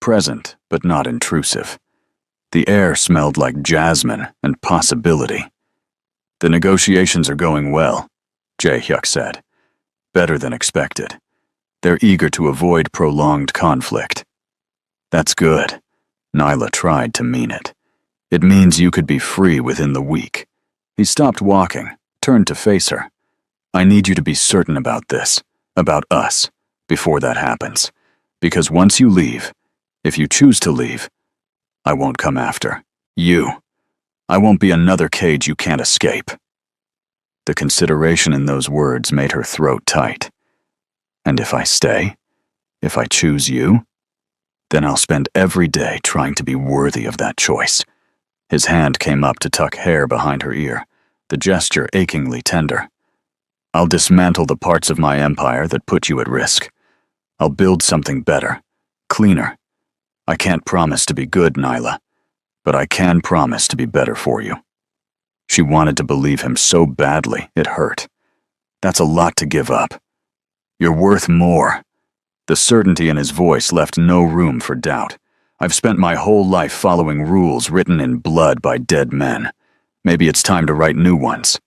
Speaker 1: present but not intrusive. The air smelled like jasmine and possibility. "The negotiations are going well," Jae-hyuk said. "Better than expected. They're eager to avoid prolonged conflict." "That's good." Nyla tried to mean it. "It means you could be free within the week." He stopped walking, turned to face her. "I need you to be certain about this, about us, before that happens. Because once you leave, if you choose to leave, I won't come after you. I won't be another cage you can't escape." The consideration in those words made her throat tight. "And if I stay? If I choose you? Then I'll spend every day trying to be worthy of that choice." His hand came up to tuck hair behind her ear, the gesture achingly tender. "I'll dismantle the parts of my empire that put you at risk. I'll build something better, cleaner. I can't promise to be good, Nyla, but I can promise to be better for you." She wanted to believe him so badly it hurt. "That's a lot to give up. You're worth more." The certainty in his voice left no room for doubt. "I've spent my whole life following rules written in blood by dead men. Maybe it's time to write new ones."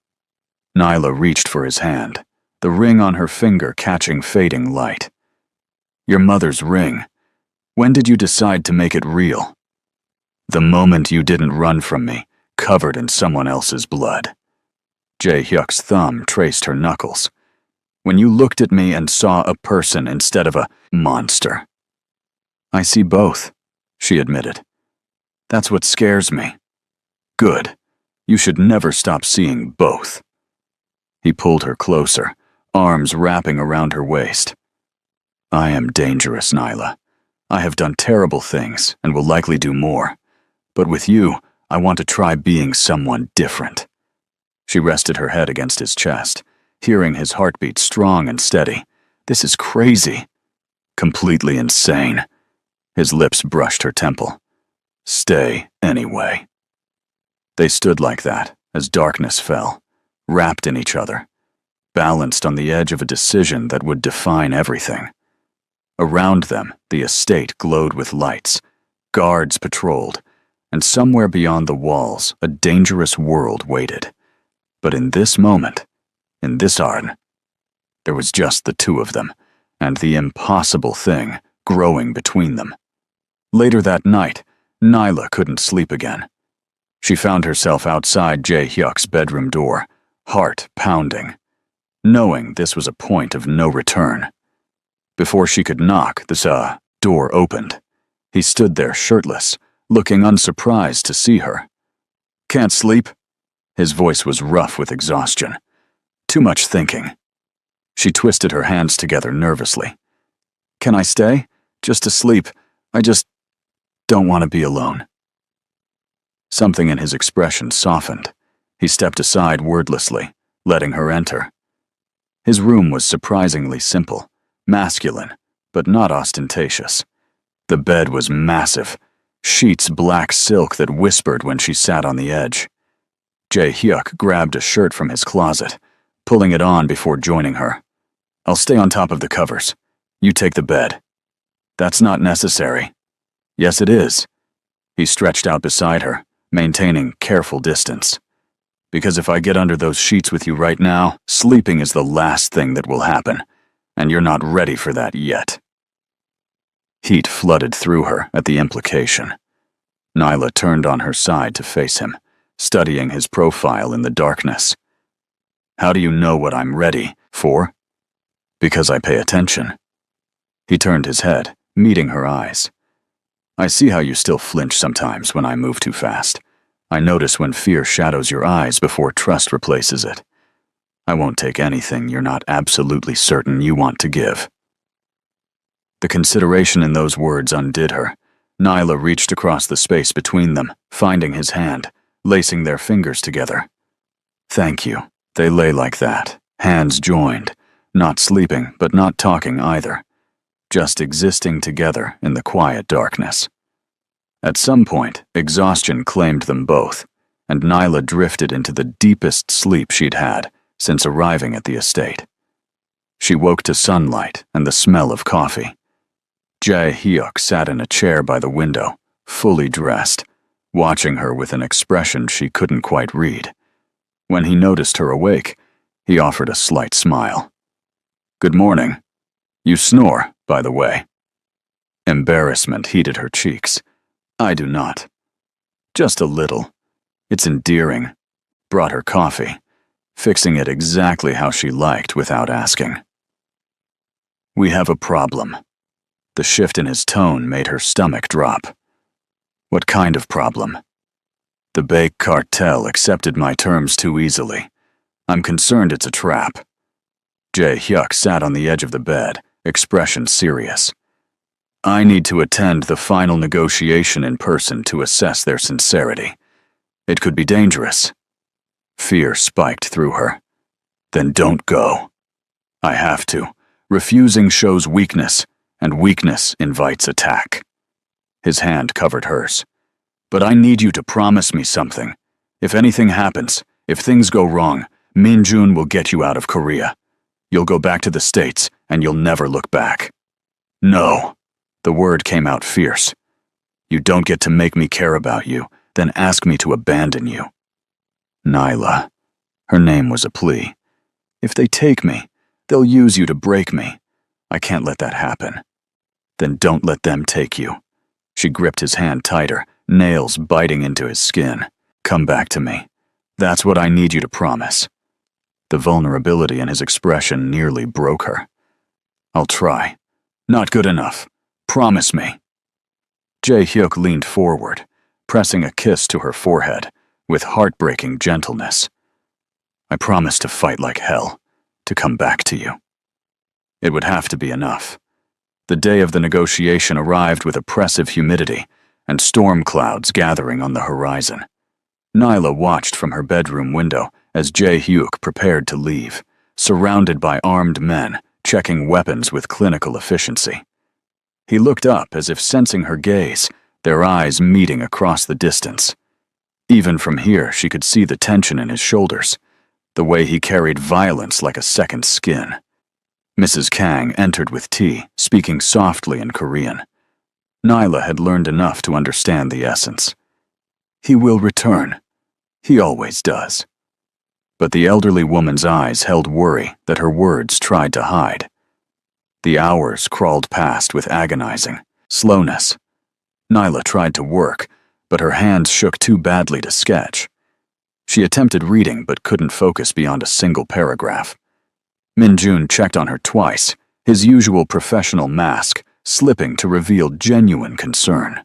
Speaker 1: Nyla reached for his hand, the ring on her finger catching fading light. "Your mother's ring. When did you decide to make it real?" "The moment you didn't run from me, covered in someone else's blood." Jae-hyuk's thumb traced her knuckles. "When you looked at me and saw a person instead of a monster." "I see both," she admitted. "That's what scares me." "Good. You should never stop seeing both." He pulled her closer, arms wrapping around her waist. "I am dangerous, Nyla. I have done terrible things and will likely do more. But with you, I want to try being someone different." She rested her head against his chest, hearing his heartbeat strong and steady. "This is crazy." "Completely insane." His lips brushed her temple. "Stay anyway." They stood like that as darkness fell, wrapped in each other, balanced on the edge of a decision that would define everything. Around them, the estate glowed with lights. Guards patrolled, and somewhere beyond the walls, a dangerous world waited. But in this moment, in this Arden, there was just the two of them, and the impossible thing growing between them. Later that night, Nyla couldn't sleep again. She found herself outside Jae-hyuk's bedroom door, heart pounding, knowing this was a point of no return. Before she could knock, the door opened. He stood there shirtless, looking unsurprised to see her. "Can't sleep?" His voice was rough with exhaustion. "Too much thinking." She twisted her hands together nervously. "Can I stay? Just to sleep. Don't want to be alone." Something in his expression softened. He stepped aside wordlessly, letting her enter. His room was surprisingly simple, masculine, but not ostentatious. The bed was massive, sheets black silk that whispered when she sat on the edge. Jae-hyuk grabbed a shirt from his closet, pulling it on before joining her. "I'll stay on top of the covers. You take the bed." "That's not necessary." "Yes, it is." He stretched out beside her, maintaining careful distance. "Because if I get under those sheets with you right now, sleeping is the last thing that will happen, and you're not ready for that yet." Heat flooded through her at the implication. Nyla turned on her side to face him, studying his profile in the darkness. "How do you know what I'm ready for?" "Because I pay attention." He turned his head, meeting her eyes. "I see how you still flinch sometimes when I move too fast. I notice when fear shadows your eyes before trust replaces it. I won't take anything you're not absolutely certain you want to give." The consideration in those words undid her. Nyla reached across the space between them, finding his hand, lacing their fingers together. "Thank you." They lay like that, hands joined, not sleeping but not talking either, just existing together in the quiet darkness. At some point, exhaustion claimed them both, and Nyla drifted into the deepest sleep she'd had since arriving at the estate. She woke to sunlight and the smell of coffee. Jae-hyuk sat in a chair by the window, fully dressed, watching her with an expression she couldn't quite read. When he noticed her awake, he offered a slight smile. "Good morning. You snore, by the way." Embarrassment heated her cheeks. "I do not." "Just a little. It's endearing." Brought her coffee, fixing it exactly how she liked without asking. "We have a problem." The shift in his tone made her stomach drop. "What kind of problem?" "The Baek cartel accepted my terms too easily. I'm concerned it's a trap." Jae-hyuk sat on the edge of the bed, expression serious. "I need to attend the final negotiation in person to assess their sincerity. It could be dangerous." Fear spiked through her. "Then don't go." "I have to. Refusing shows weakness, and weakness invites attack." His hand covered hers. "But I need you to promise me something. If anything happens, if things go wrong, Min-jun will get you out of Korea. You'll go back to the States, and you'll never look back." "No." The word came out fierce. "You don't get to make me care about you, then ask me to abandon you." "Nyla." Her name was a plea. "If they take me, they'll use you to break me. I can't let that happen." "Then don't let them take you." She gripped his hand tighter, nails biting into his skin. "Come back to me. That's what I need you to promise." The vulnerability in his expression nearly broke her. "I'll try." "Not good enough. Promise me." Jae-hyuk leaned forward, pressing a kiss to her forehead, with heartbreaking gentleness. "I promise to fight like hell, to come back to you." It would have to be enough. The day of the negotiation arrived with oppressive humidity and storm clouds gathering on the horizon. Nyla watched from her bedroom window as Jae-hyuk prepared to leave, surrounded by armed men, checking weapons with clinical efficiency. He looked up as if sensing her gaze, their eyes meeting across the distance. Even from here, she could see the tension in his shoulders, the way he carried violence like a second skin. Mrs. Kang entered with tea, speaking softly in Korean. Nyla had learned enough to understand the essence. "He will return. He always does." But the elderly woman's eyes held worry that her words tried to hide. The hours crawled past with agonizing slowness. Nyla tried to work, but her hands shook too badly to sketch. She attempted reading but couldn't focus beyond a single paragraph. Min-jun checked on her twice, his usual professional mask slipping to reveal genuine concern.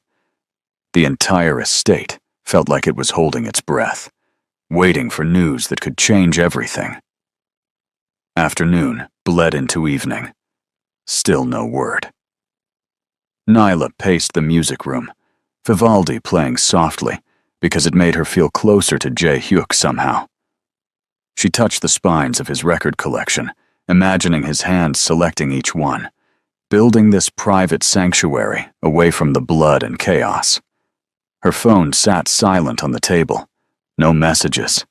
Speaker 1: The entire estate felt like it was holding its breath, waiting for news that could change everything. Afternoon bled into evening. Still no word. Nyla paced the music room, Vivaldi playing softly, because it made her feel closer to Jae-hyuk somehow. She touched the spines of his record collection, imagining his hands selecting each one, building this private sanctuary away from the blood and chaos. Her phone sat silent on the table. No messages,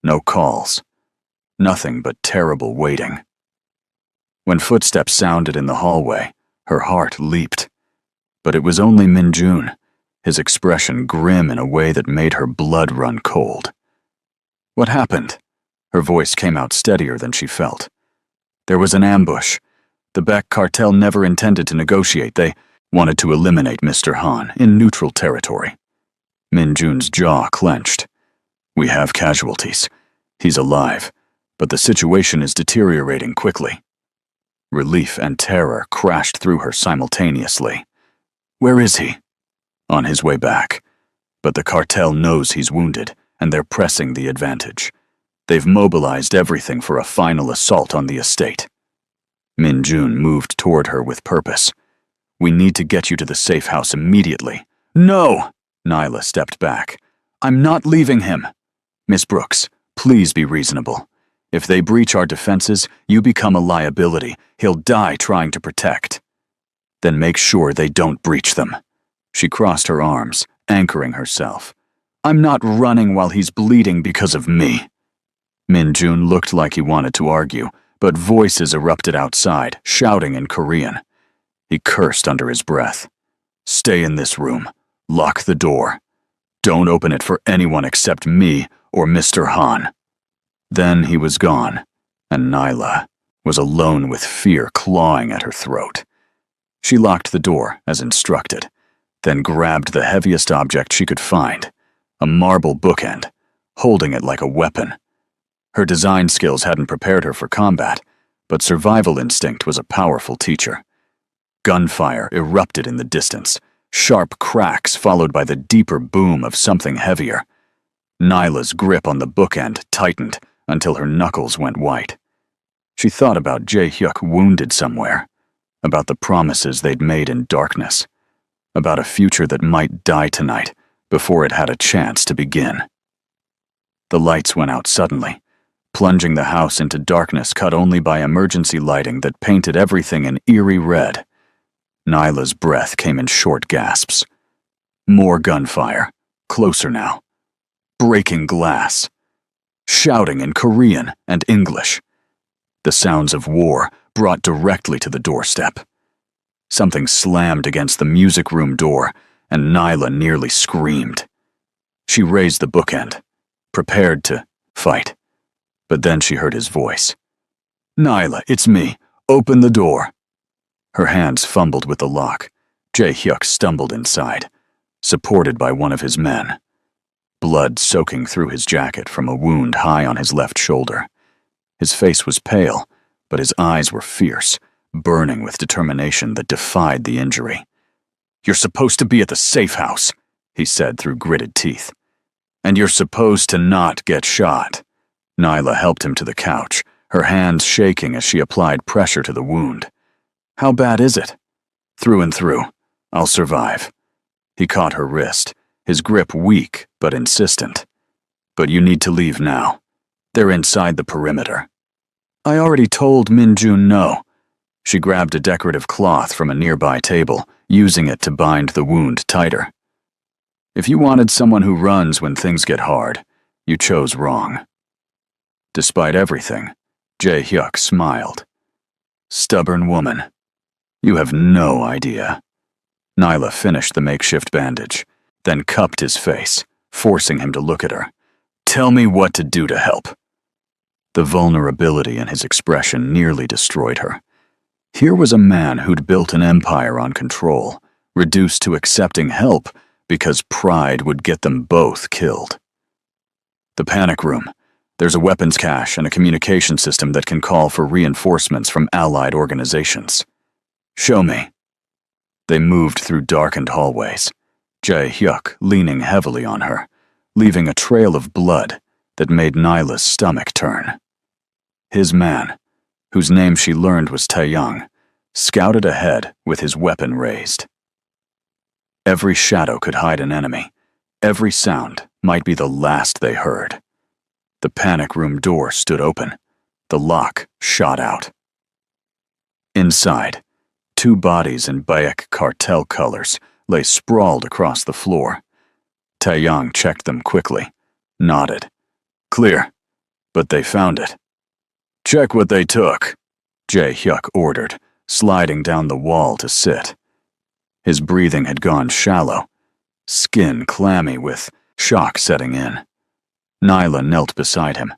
Speaker 1: no calls, nothing but terrible waiting. When footsteps sounded in the hallway, her heart leaped. But it was only Min-jun, his expression grim in a way that made her blood run cold. "What happened?" Her voice came out steadier than she felt. "There was an ambush. The Beck cartel never intended to negotiate. They wanted to eliminate Mr. Han in neutral territory." Min-jun's jaw clenched. "We have casualties. He's alive, but the situation is deteriorating quickly." Relief and terror crashed through her simultaneously. "Where is he?" "On his way back. But the cartel knows he's wounded, and they're pressing the advantage. They've mobilized everything for a final assault on the estate." Min-jun moved toward her with purpose. "We need to get you to the safe house immediately." "No!" Nyla stepped back. "I'm not leaving him." "Miss Brooks, please be reasonable. If they breach our defenses, you become a liability. He'll die trying to protect." "Then make sure they don't breach them." She crossed her arms, anchoring herself. "I'm not running while he's bleeding because of me." Min-jun looked like he wanted to argue, but voices erupted outside, shouting in Korean. He cursed under his breath. "Stay in this room. Lock the door. Don't open it for anyone except me or Mr. Han." Then he was gone, and Nyla was alone with fear clawing at her throat. She locked the door as instructed, then grabbed the heaviest object she could find, a marble bookend, holding it like a weapon. Her design skills hadn't prepared her for combat, but survival instinct was a powerful teacher. Gunfire erupted in the distance, sharp cracks followed by the deeper boom of something heavier. Nyla's grip on the bookend tightened until her knuckles went white. She thought about Jae-hyuk wounded somewhere, about the promises they'd made in darkness, about a future that might die tonight before it had a chance to begin. The lights went out suddenly, plunging the house into darkness cut only by emergency lighting that painted everything in eerie red. Nyla's breath came in short gasps. More gunfire, closer now. Breaking glass. Shouting in Korean and English. The sounds of war brought directly to the doorstep. Something slammed against the music room door, and Nyla nearly screamed. She raised the bookend, prepared to fight. But then she heard his voice. "Nyla, it's me. Open the door." Her hands fumbled with the lock. Jae-hyuk stumbled inside, supported by one of his men. Blood soaking through his jacket from a wound high on his left shoulder. His face was pale, but his eyes were fierce, burning with determination that defied the injury. "You're supposed to be at the safe house," he said through gritted teeth. "And you're supposed to not get shot." Nyla helped him to the couch, her hands shaking as she applied pressure to the wound. "How bad is it?" "Through and through. I'll survive." He caught her wrist, his grip weak but insistent. "But you need to leave now. They're inside the perimeter." "I already told Min-jun no." She grabbed a decorative cloth from a nearby table, using it to bind the wound tighter. "If you wanted someone who runs when things get hard, you chose wrong." Despite everything, Jae-hyuk smiled. "Stubborn woman. You have no idea." Nyla finished the makeshift bandage, then cupped his face, forcing him to look at her. "Tell me what to do to help." The vulnerability in his expression nearly destroyed her. Here was a man who'd built an empire on control, reduced to accepting help because pride would get them both killed. "The panic room. There's a weapons cache and a communication system that can call for reinforcements from allied organizations." "Show me." They moved through darkened hallways, Jae-hyuk leaning heavily on her, leaving a trail of blood that made Nyla's stomach turn. His man, whose name she learned was Taeyang, scouted ahead with his weapon raised. Every shadow could hide an enemy. Every sound might be the last they heard. The panic room door stood open. The lock shot out. Inside, 2 bodies in Bayek cartel colors lay sprawled across the floor. Taeyang checked them quickly, nodded. Clear, but they found it. Check what they took, Jae-hyuk ordered, sliding down the wall to sit. His breathing had gone shallow, skin clammy with shock setting in. Nyla knelt beside him,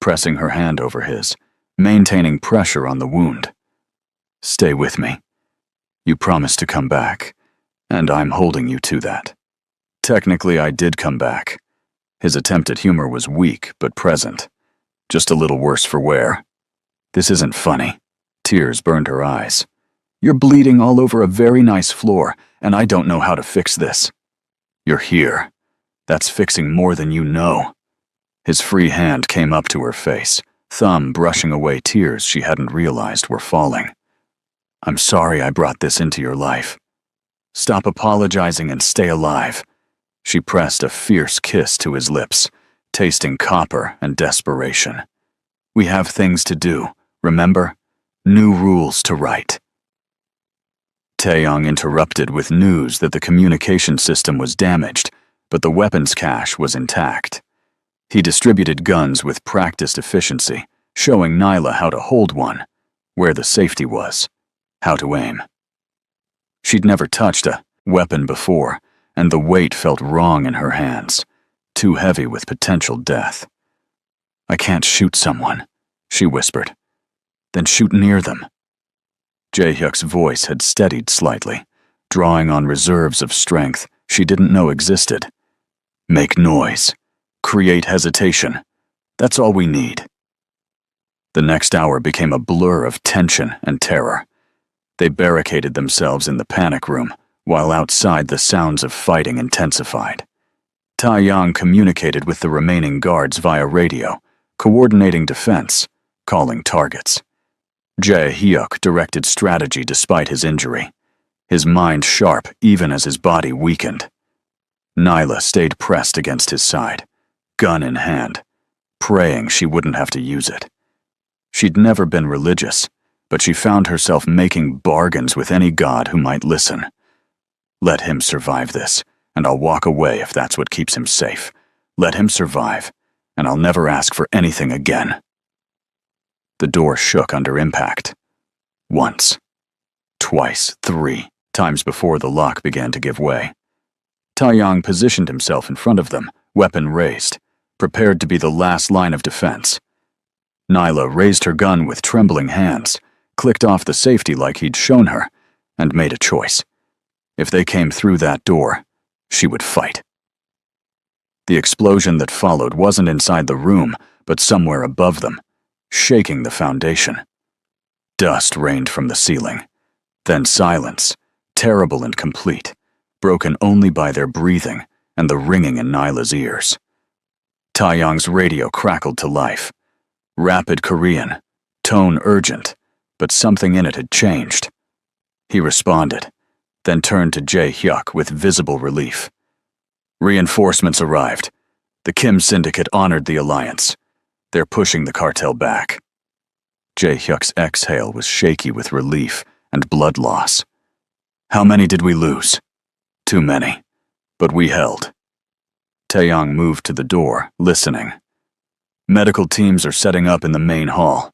Speaker 1: pressing her hand over his, maintaining pressure on the wound. Stay with me. You promised to come back, and I'm holding you to that. Technically, I did come back. His attempt at humor was weak but present, just a little worse for wear. This isn't funny. Tears burned her eyes. You're bleeding all over a very nice floor, and I don't know how to fix this. You're here. That's fixing more than you know. His free hand came up to her face, thumb brushing away tears she hadn't realized were falling. I'm sorry I brought this into your life. Stop apologizing and stay alive. She pressed a fierce kiss to his lips, tasting copper and desperation. We have things to do, remember? New rules to write. Taeyang interrupted with news that the communication system was damaged, but the weapons cache was intact. He distributed guns with practiced efficiency, showing Nyla how to hold one, where the safety was, how to aim. She'd never touched a weapon before, and the weight felt wrong in her hands, too heavy with potential death. I can't shoot someone, she whispered. Then shoot near them. Jae-hyuk's voice had steadied slightly, drawing on reserves of strength she didn't know existed. Make noise. Create hesitation. That's all we need. The next hour became a blur of tension and terror. They barricaded themselves in the panic room, while outside the sounds of fighting intensified. Taeyang communicated with the remaining guards via radio, coordinating defense, calling targets. Jae-hyuk directed strategy despite his injury, his mind sharp even as his body weakened. Nyla stayed pressed against his side, gun in hand, praying she wouldn't have to use it. She'd never been religious, but she found herself making bargains with any god who might listen. Let him survive this, and I'll walk away if that's what keeps him safe. Let him survive, and I'll never ask for anything again. The door shook under impact. Once, twice, 3 times before the lock began to give way. Taeyang positioned himself in front of them, weapon raised, prepared to be the last line of defense. Nyla raised her gun with trembling hands, clicked off the safety like he'd shown her, and made a choice. If they came through that door, she would fight. The explosion that followed wasn't inside the room, but somewhere above them, shaking the foundation. Dust rained from the ceiling. Then silence, terrible and complete, broken only by their breathing and the ringing in Nyla's ears. Taeyang's radio crackled to life. Rapid Korean, tone urgent, but something in it had changed. He responded, then turned to Jae-hyuk with visible relief. Reinforcements arrived. The Kim Syndicate honored the alliance. They're pushing the cartel back. Jae-hyuk's exhale was shaky with relief and blood loss. How many did we lose? Too many, but we held. Taeyang moved to the door, listening. Medical teams are setting up in the main hall.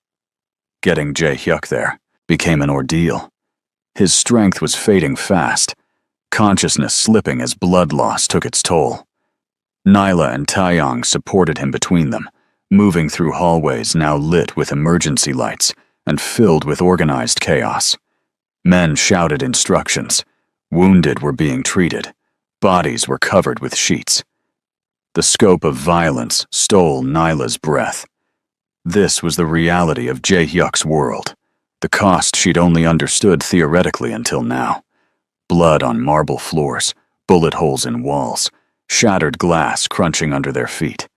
Speaker 1: Getting Jae-hyuk there became an ordeal. His strength was fading fast, consciousness slipping as blood loss took its toll. Nyla and Taeyang supported him between them, moving through hallways now lit with emergency lights and filled with organized chaos. Men shouted instructions. Wounded were being treated. Bodies were covered with sheets. The scope of violence stole Nyla's breath. This was the reality of Jae-hyuk's world, the cost she'd only understood theoretically until now. Blood on marble floors, bullet holes in walls, shattered glass crunching under their feet.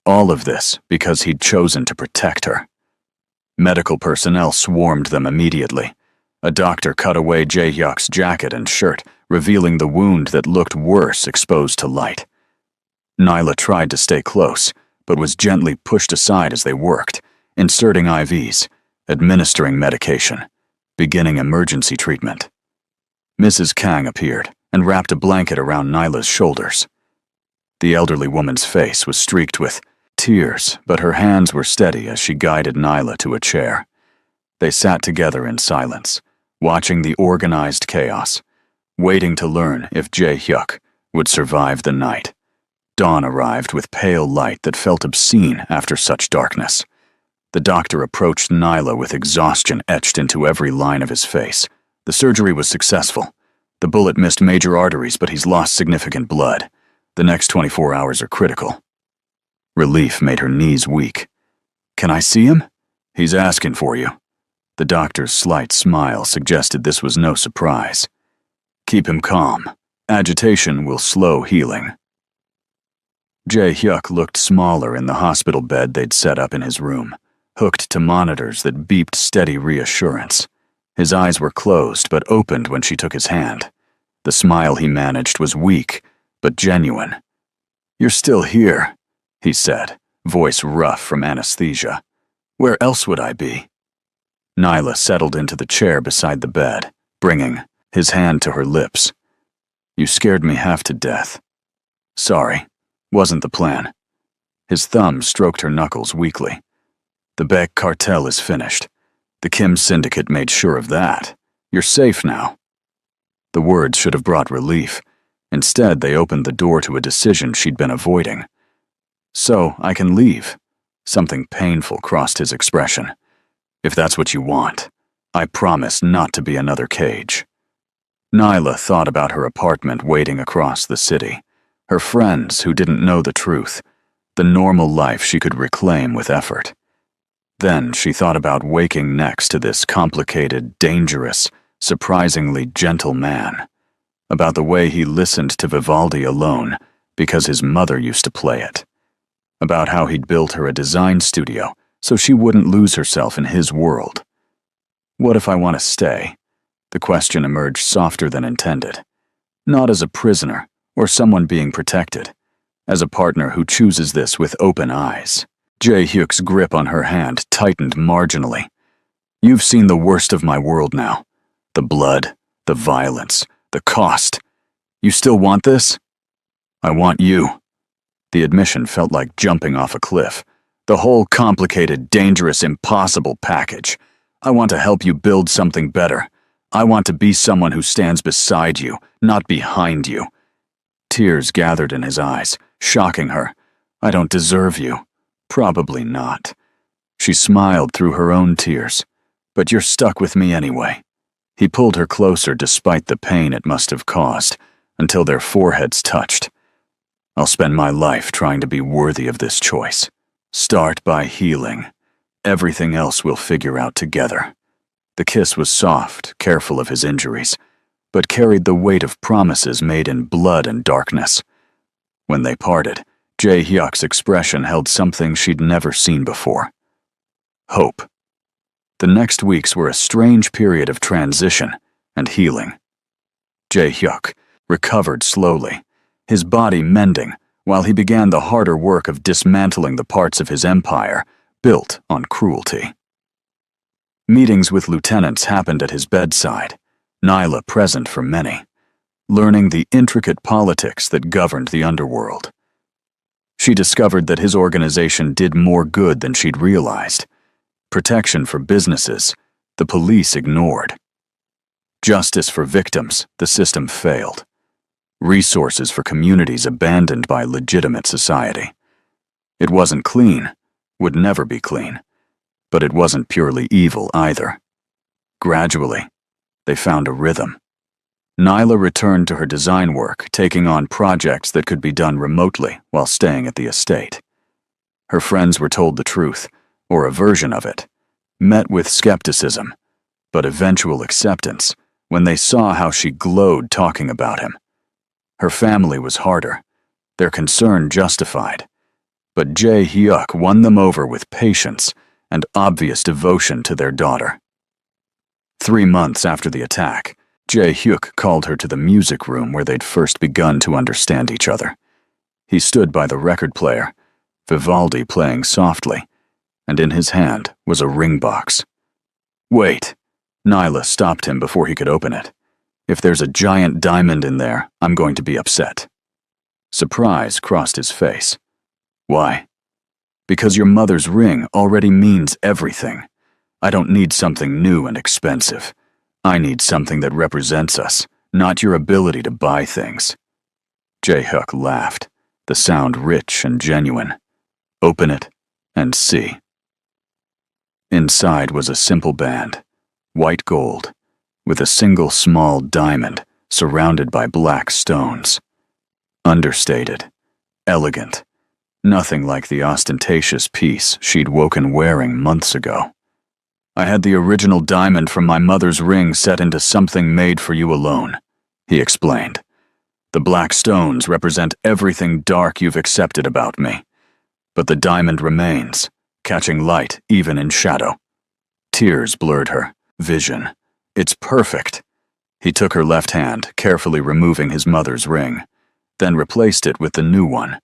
Speaker 1: All of this because he'd chosen to protect her. Medical personnel swarmed them immediately, A doctor cut away Jae-hyuk's jacket and shirt, revealing the wound that looked worse exposed to light. Nyla tried to stay close, but was gently pushed aside as they worked, inserting IVs, administering medication, beginning emergency treatment. Mrs. Kang appeared and wrapped a blanket around Nyla's shoulders. The elderly woman's face was streaked with tears, but her hands were steady as she guided Nyla to a chair. They sat together in silence, watching the organized chaos, waiting to learn if Jae-hyuk would survive the night. Dawn arrived with pale light that felt obscene after such darkness. The doctor approached Nyla with exhaustion etched into every line of his face. The surgery was successful. The bullet missed major arteries, but he's lost significant blood. The next 24 hours are critical. Relief made her knees weak. "Can I see him? He's asking for you." The doctor's slight smile suggested this was no surprise. "Keep him calm. Agitation will slow healing." Jae-hyuk looked smaller in the hospital bed they'd set up in his room, hooked to monitors that beeped steady reassurance. His eyes were closed but opened when she took his hand. The smile he managed was weak, but genuine. "You're still here," he said, voice rough from anesthesia. "Where else would I be?" Nyla settled into the chair beside the bed, bringing his hand to her lips. "You scared me half to death. Sorry, wasn't the plan." His thumb stroked her knuckles weakly. "The Beck cartel is finished. The Kim syndicate made sure of that. You're safe now." The words should have brought relief. Instead, they opened the door to a decision she'd been avoiding. "So, I can leave." Something painful crossed his expression. "If that's what you want, I promise not to be another cage." Nyla thought about her apartment waiting across the city, her friends who didn't know the truth, the normal life she could reclaim with effort. Then she thought about waking next to this complicated, dangerous, surprisingly gentle man, about the way he listened to Vivaldi alone because his mother used to play it, about how he'd built her a design studio so she wouldn't lose herself in his world. What if I want to stay? The question emerged softer than intended. Not as a prisoner or someone being protected, as a partner who chooses this with open eyes. Jae-hyuk's grip on her hand tightened marginally. "You've seen the worst of my world now. The blood, the violence, the cost. You still want this?" "I want you." The admission felt like jumping off a cliff. The whole complicated, dangerous, impossible package. "I want to help you build something better. I want to be someone who stands beside you, not behind you." Tears gathered in his eyes, shocking her. "I don't deserve you." "Probably not." She smiled through her own tears. "But you're stuck with me anyway." He pulled her closer despite the pain it must have caused, until their foreheads touched. "I'll spend my life trying to be worthy of this choice. Start by healing. Everything else we'll figure out together." The kiss was soft, careful of his injuries, but carried the weight of promises made in blood and darkness. When they parted, Jae-hyuk's expression held something she'd never seen before. Hope. The next weeks were a strange period of transition and healing. Jae-hyuk recovered slowly, his body mending, while he began the harder work of dismantling the parts of his empire built on cruelty. Meetings with lieutenants happened at his bedside, Nyla present for many, learning the intricate politics that governed the underworld. She discovered that his organization did more good than she'd realized. Protection for businesses, the police ignored. Justice for victims, the system failed. Resources for communities abandoned by legitimate society. It wasn't clean, would never be clean, but it wasn't purely evil either. Gradually, they found a rhythm. Nyla returned to her design work, taking on projects that could be done remotely while staying at the estate. Her friends were told the truth, or a version of it, met with skepticism, but eventual acceptance when they saw how she glowed talking about him. Her family was harder, their concern justified, but Jae-hyuk won them over with patience and obvious devotion to their daughter. 3 months after the attack, Jae-hyuk called her to the music room where they'd first begun to understand each other. He stood by the record player, Vivaldi playing softly, and in his hand was a ring box. "Wait," Nyla stopped him before he could open it. "If there's a giant diamond in there, I'm going to be upset." Surprise crossed his face. "Why?" "Because your mother's ring already means everything. I don't need something new and expensive. I need something that represents us, not your ability to buy things." Jae-hyuk laughed, the sound rich and genuine. "Open it and see." Inside was a simple band, white gold, with a single small diamond surrounded by black stones. Understated, elegant, nothing like the ostentatious piece she'd woken wearing months ago. "I had the original diamond from my mother's ring set into something made for you alone," he explained. "The black stones represent everything dark you've accepted about me. But the diamond remains, catching light even in shadow." Tears blurred her vision. "It's perfect." He took her left hand, carefully removing his mother's ring, then replaced it with the new one.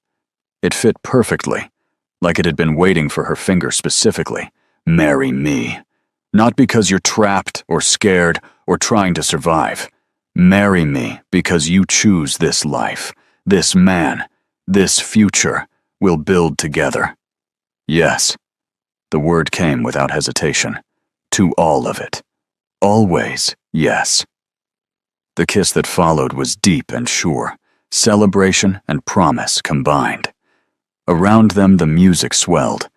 Speaker 1: It fit perfectly, like it had been waiting for her finger specifically. "Marry me. Not because you're trapped or scared or trying to survive. Marry me because you choose this life, this man, this future we'll build together." Yes. The word came without hesitation. To all of it. Always yes. The kiss that followed was deep and sure, celebration and promise combined. Around them the music swelled,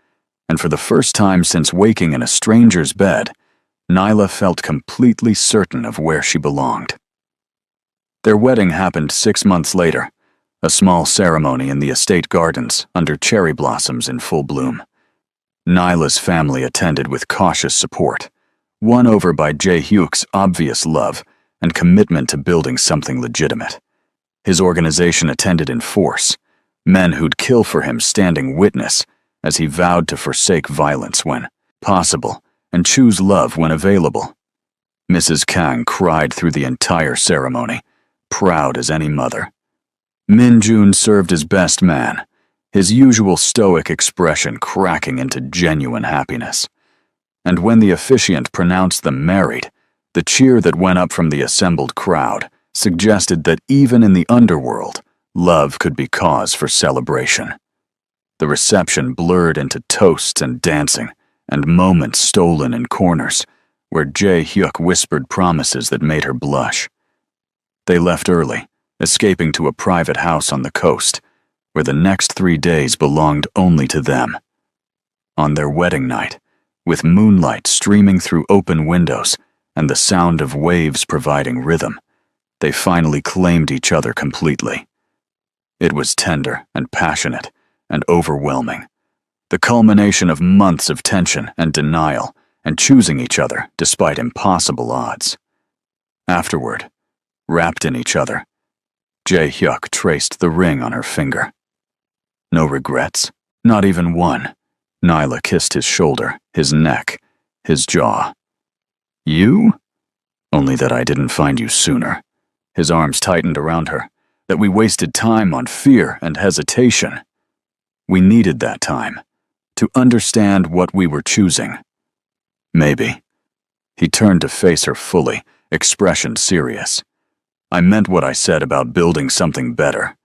Speaker 1: and for the first time since waking in a stranger's bed, Nyla felt completely certain of where she belonged. Their wedding happened 6 months later, a small ceremony in the estate gardens under cherry blossoms in full bloom. Nyla's family attended with cautious support, won over by Jae-hyuk's obvious love and commitment to building something legitimate. His organization attended in force, men who'd kill for him standing witness as he vowed to forsake violence when possible and choose love when available. Mrs. Kang cried through the entire ceremony, proud as any mother. Min Jun served as best man, his usual stoic expression cracking into genuine happiness. And when the officiant pronounced them married, the cheer that went up from the assembled crowd suggested that even in the underworld, love could be cause for celebration. The reception blurred into toasts and dancing, and moments stolen in corners, where Jae-hyuk whispered promises that made her blush. They left early, escaping to a private house on the coast, where the next 3 days belonged only to them. On their wedding night, with moonlight streaming through open windows and the sound of waves providing rhythm, they finally claimed each other completely. It was tender and passionate and overwhelming, the culmination of months of tension and denial and choosing each other despite impossible odds. Afterward, wrapped in each other, Jae-hyuk traced the ring on her finger. No regrets, not even one. Nyla kissed his shoulder, his neck, his jaw. "You? Only that I didn't find you sooner." His arms tightened around her, that we wasted time on fear and hesitation. We needed that time, to understand what we were choosing. Maybe. He turned to face her fully, expression serious. "I meant what I said about building something better.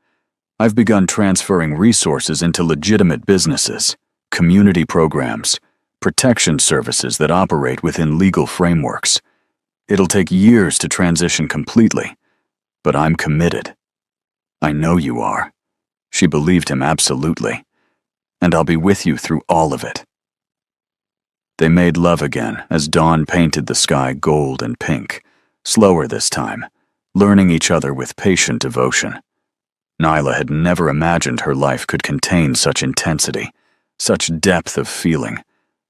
Speaker 1: I've begun transferring resources into legitimate businesses, community programs, protection services that operate within legal frameworks. It'll take years to transition completely, but I'm committed. I know you are." She believed him absolutely. "And I'll be with you through all of it." They made love again as dawn painted the sky gold and pink, slower this time, learning each other with patient devotion. Nyla had never imagined her life could contain such intensity, such depth of feeling,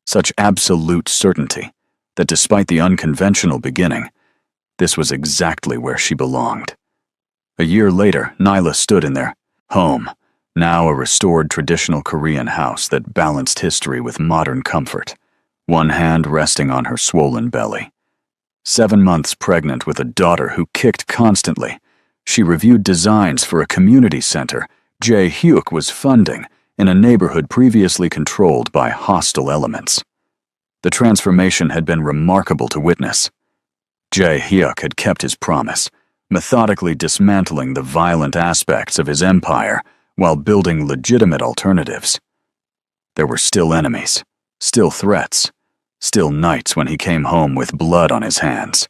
Speaker 1: such absolute certainty that despite the unconventional beginning, this was exactly where she belonged. A year later, Nyla stood in their home, now a restored traditional Korean house that balanced history with modern comfort, one hand resting on her swollen belly. 7 months pregnant with a daughter who kicked constantly, she reviewed designs for a community center Jae Hyuk was funding in a neighborhood previously controlled by hostile elements. The transformation had been remarkable to witness. Jae Hyuk had kept his promise, methodically dismantling the violent aspects of his empire while building legitimate alternatives. There were still enemies, still threats, still nights when he came home with blood on his hands.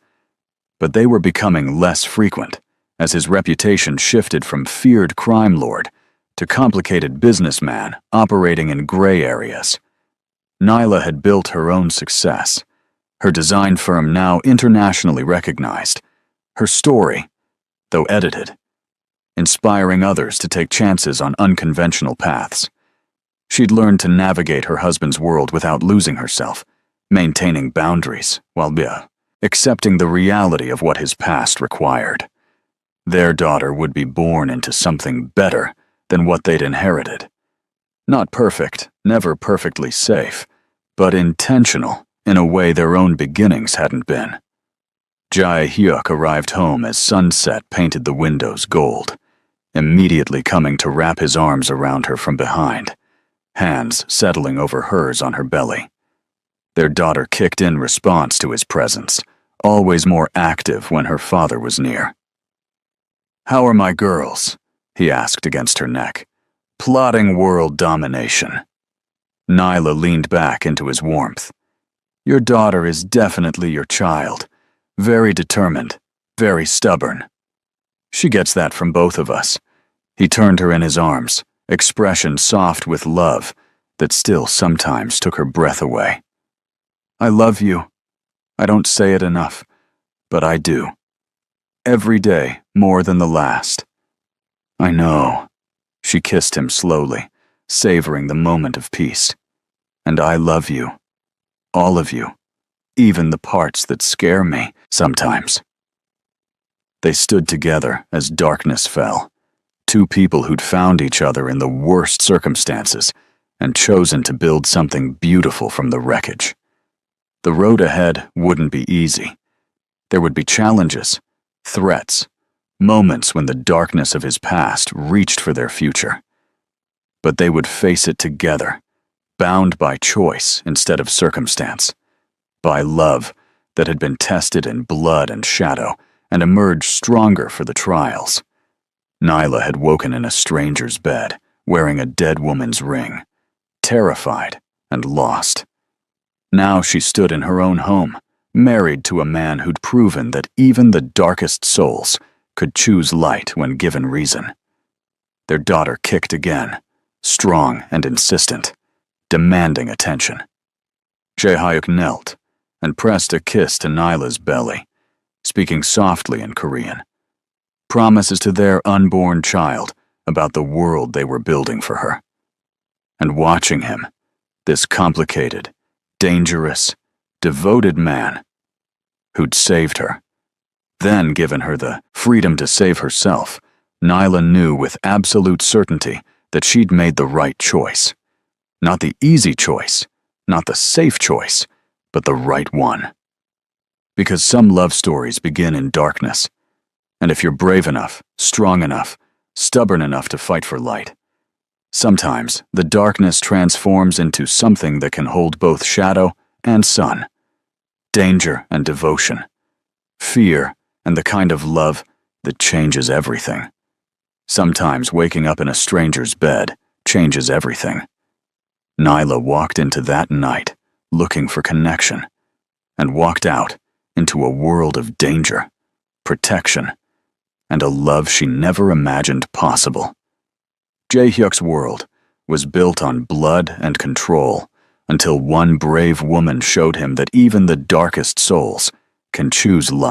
Speaker 1: But they were becoming less frequent as his reputation shifted from feared crime lord to complicated businessman operating in gray areas. Nyla had built her own success, her design firm now internationally recognized, her story, though edited, inspiring others to take chances on unconventional paths. She'd learned to navigate her husband's world without losing herself, maintaining boundaries while accepting the reality of what his past required. Their daughter would be born into something better than what they'd inherited. Not perfect, never perfectly safe, but intentional in a way their own beginnings hadn't been. Jae Hyuk arrived home as sunset painted the windows gold, immediately coming to wrap his arms around her from behind, hands settling over hers on her belly. Their daughter kicked in response to his presence, always more active when her father was near. "How are my girls?" he asked against her neck. "Plotting world domination." Nyla leaned back into his warmth. "Your daughter is definitely your child. Very determined, very stubborn. She gets that from both of us." He turned her in his arms, expression soft with love that still sometimes took her breath away. "I love you. I don't say it enough, but I do. Every day more than the last." "I know." She kissed him slowly, savoring the moment of peace. "And I love you. All of you. Even the parts that scare me sometimes." They stood together as darkness fell, two people who'd found each other in the worst circumstances and chosen to build something beautiful from the wreckage. The road ahead wouldn't be easy. There would be challenges, threats, moments when the darkness of his past reached for their future. But they would face it together, bound by choice instead of circumstance, by love that had been tested in blood and shadow and emerged stronger for the trials. Nyla had woken in a stranger's bed, wearing a dead woman's ring, terrified and lost. Now she stood in her own home, married to a man who'd proven that even the darkest souls could choose light when given reason. Their daughter kicked again, strong and insistent, demanding attention. Jae Hyuk knelt and pressed a kiss to Nyla's belly, speaking softly in Korean. Promises to their unborn child about the world they were building for her. And watching him, this complicated, dangerous, devoted man who'd saved her, then given her the freedom to save herself, Nyla knew with absolute certainty that she'd made the right choice. Not the easy choice, not the safe choice, but the right one. Because some love stories begin in darkness, and if you're brave enough, strong enough, stubborn enough to fight for light, sometimes the darkness transforms into something that can hold both shadow and sun, danger and devotion, fear and the kind of love that changes everything. Sometimes waking up in a stranger's bed changes everything. Nyla walked into that night looking for connection, and walked out into a world of danger, protection, and a love she never imagined possible. Jae Hyuk's world was built on blood and control until one brave woman showed him that even the darkest souls can choose light.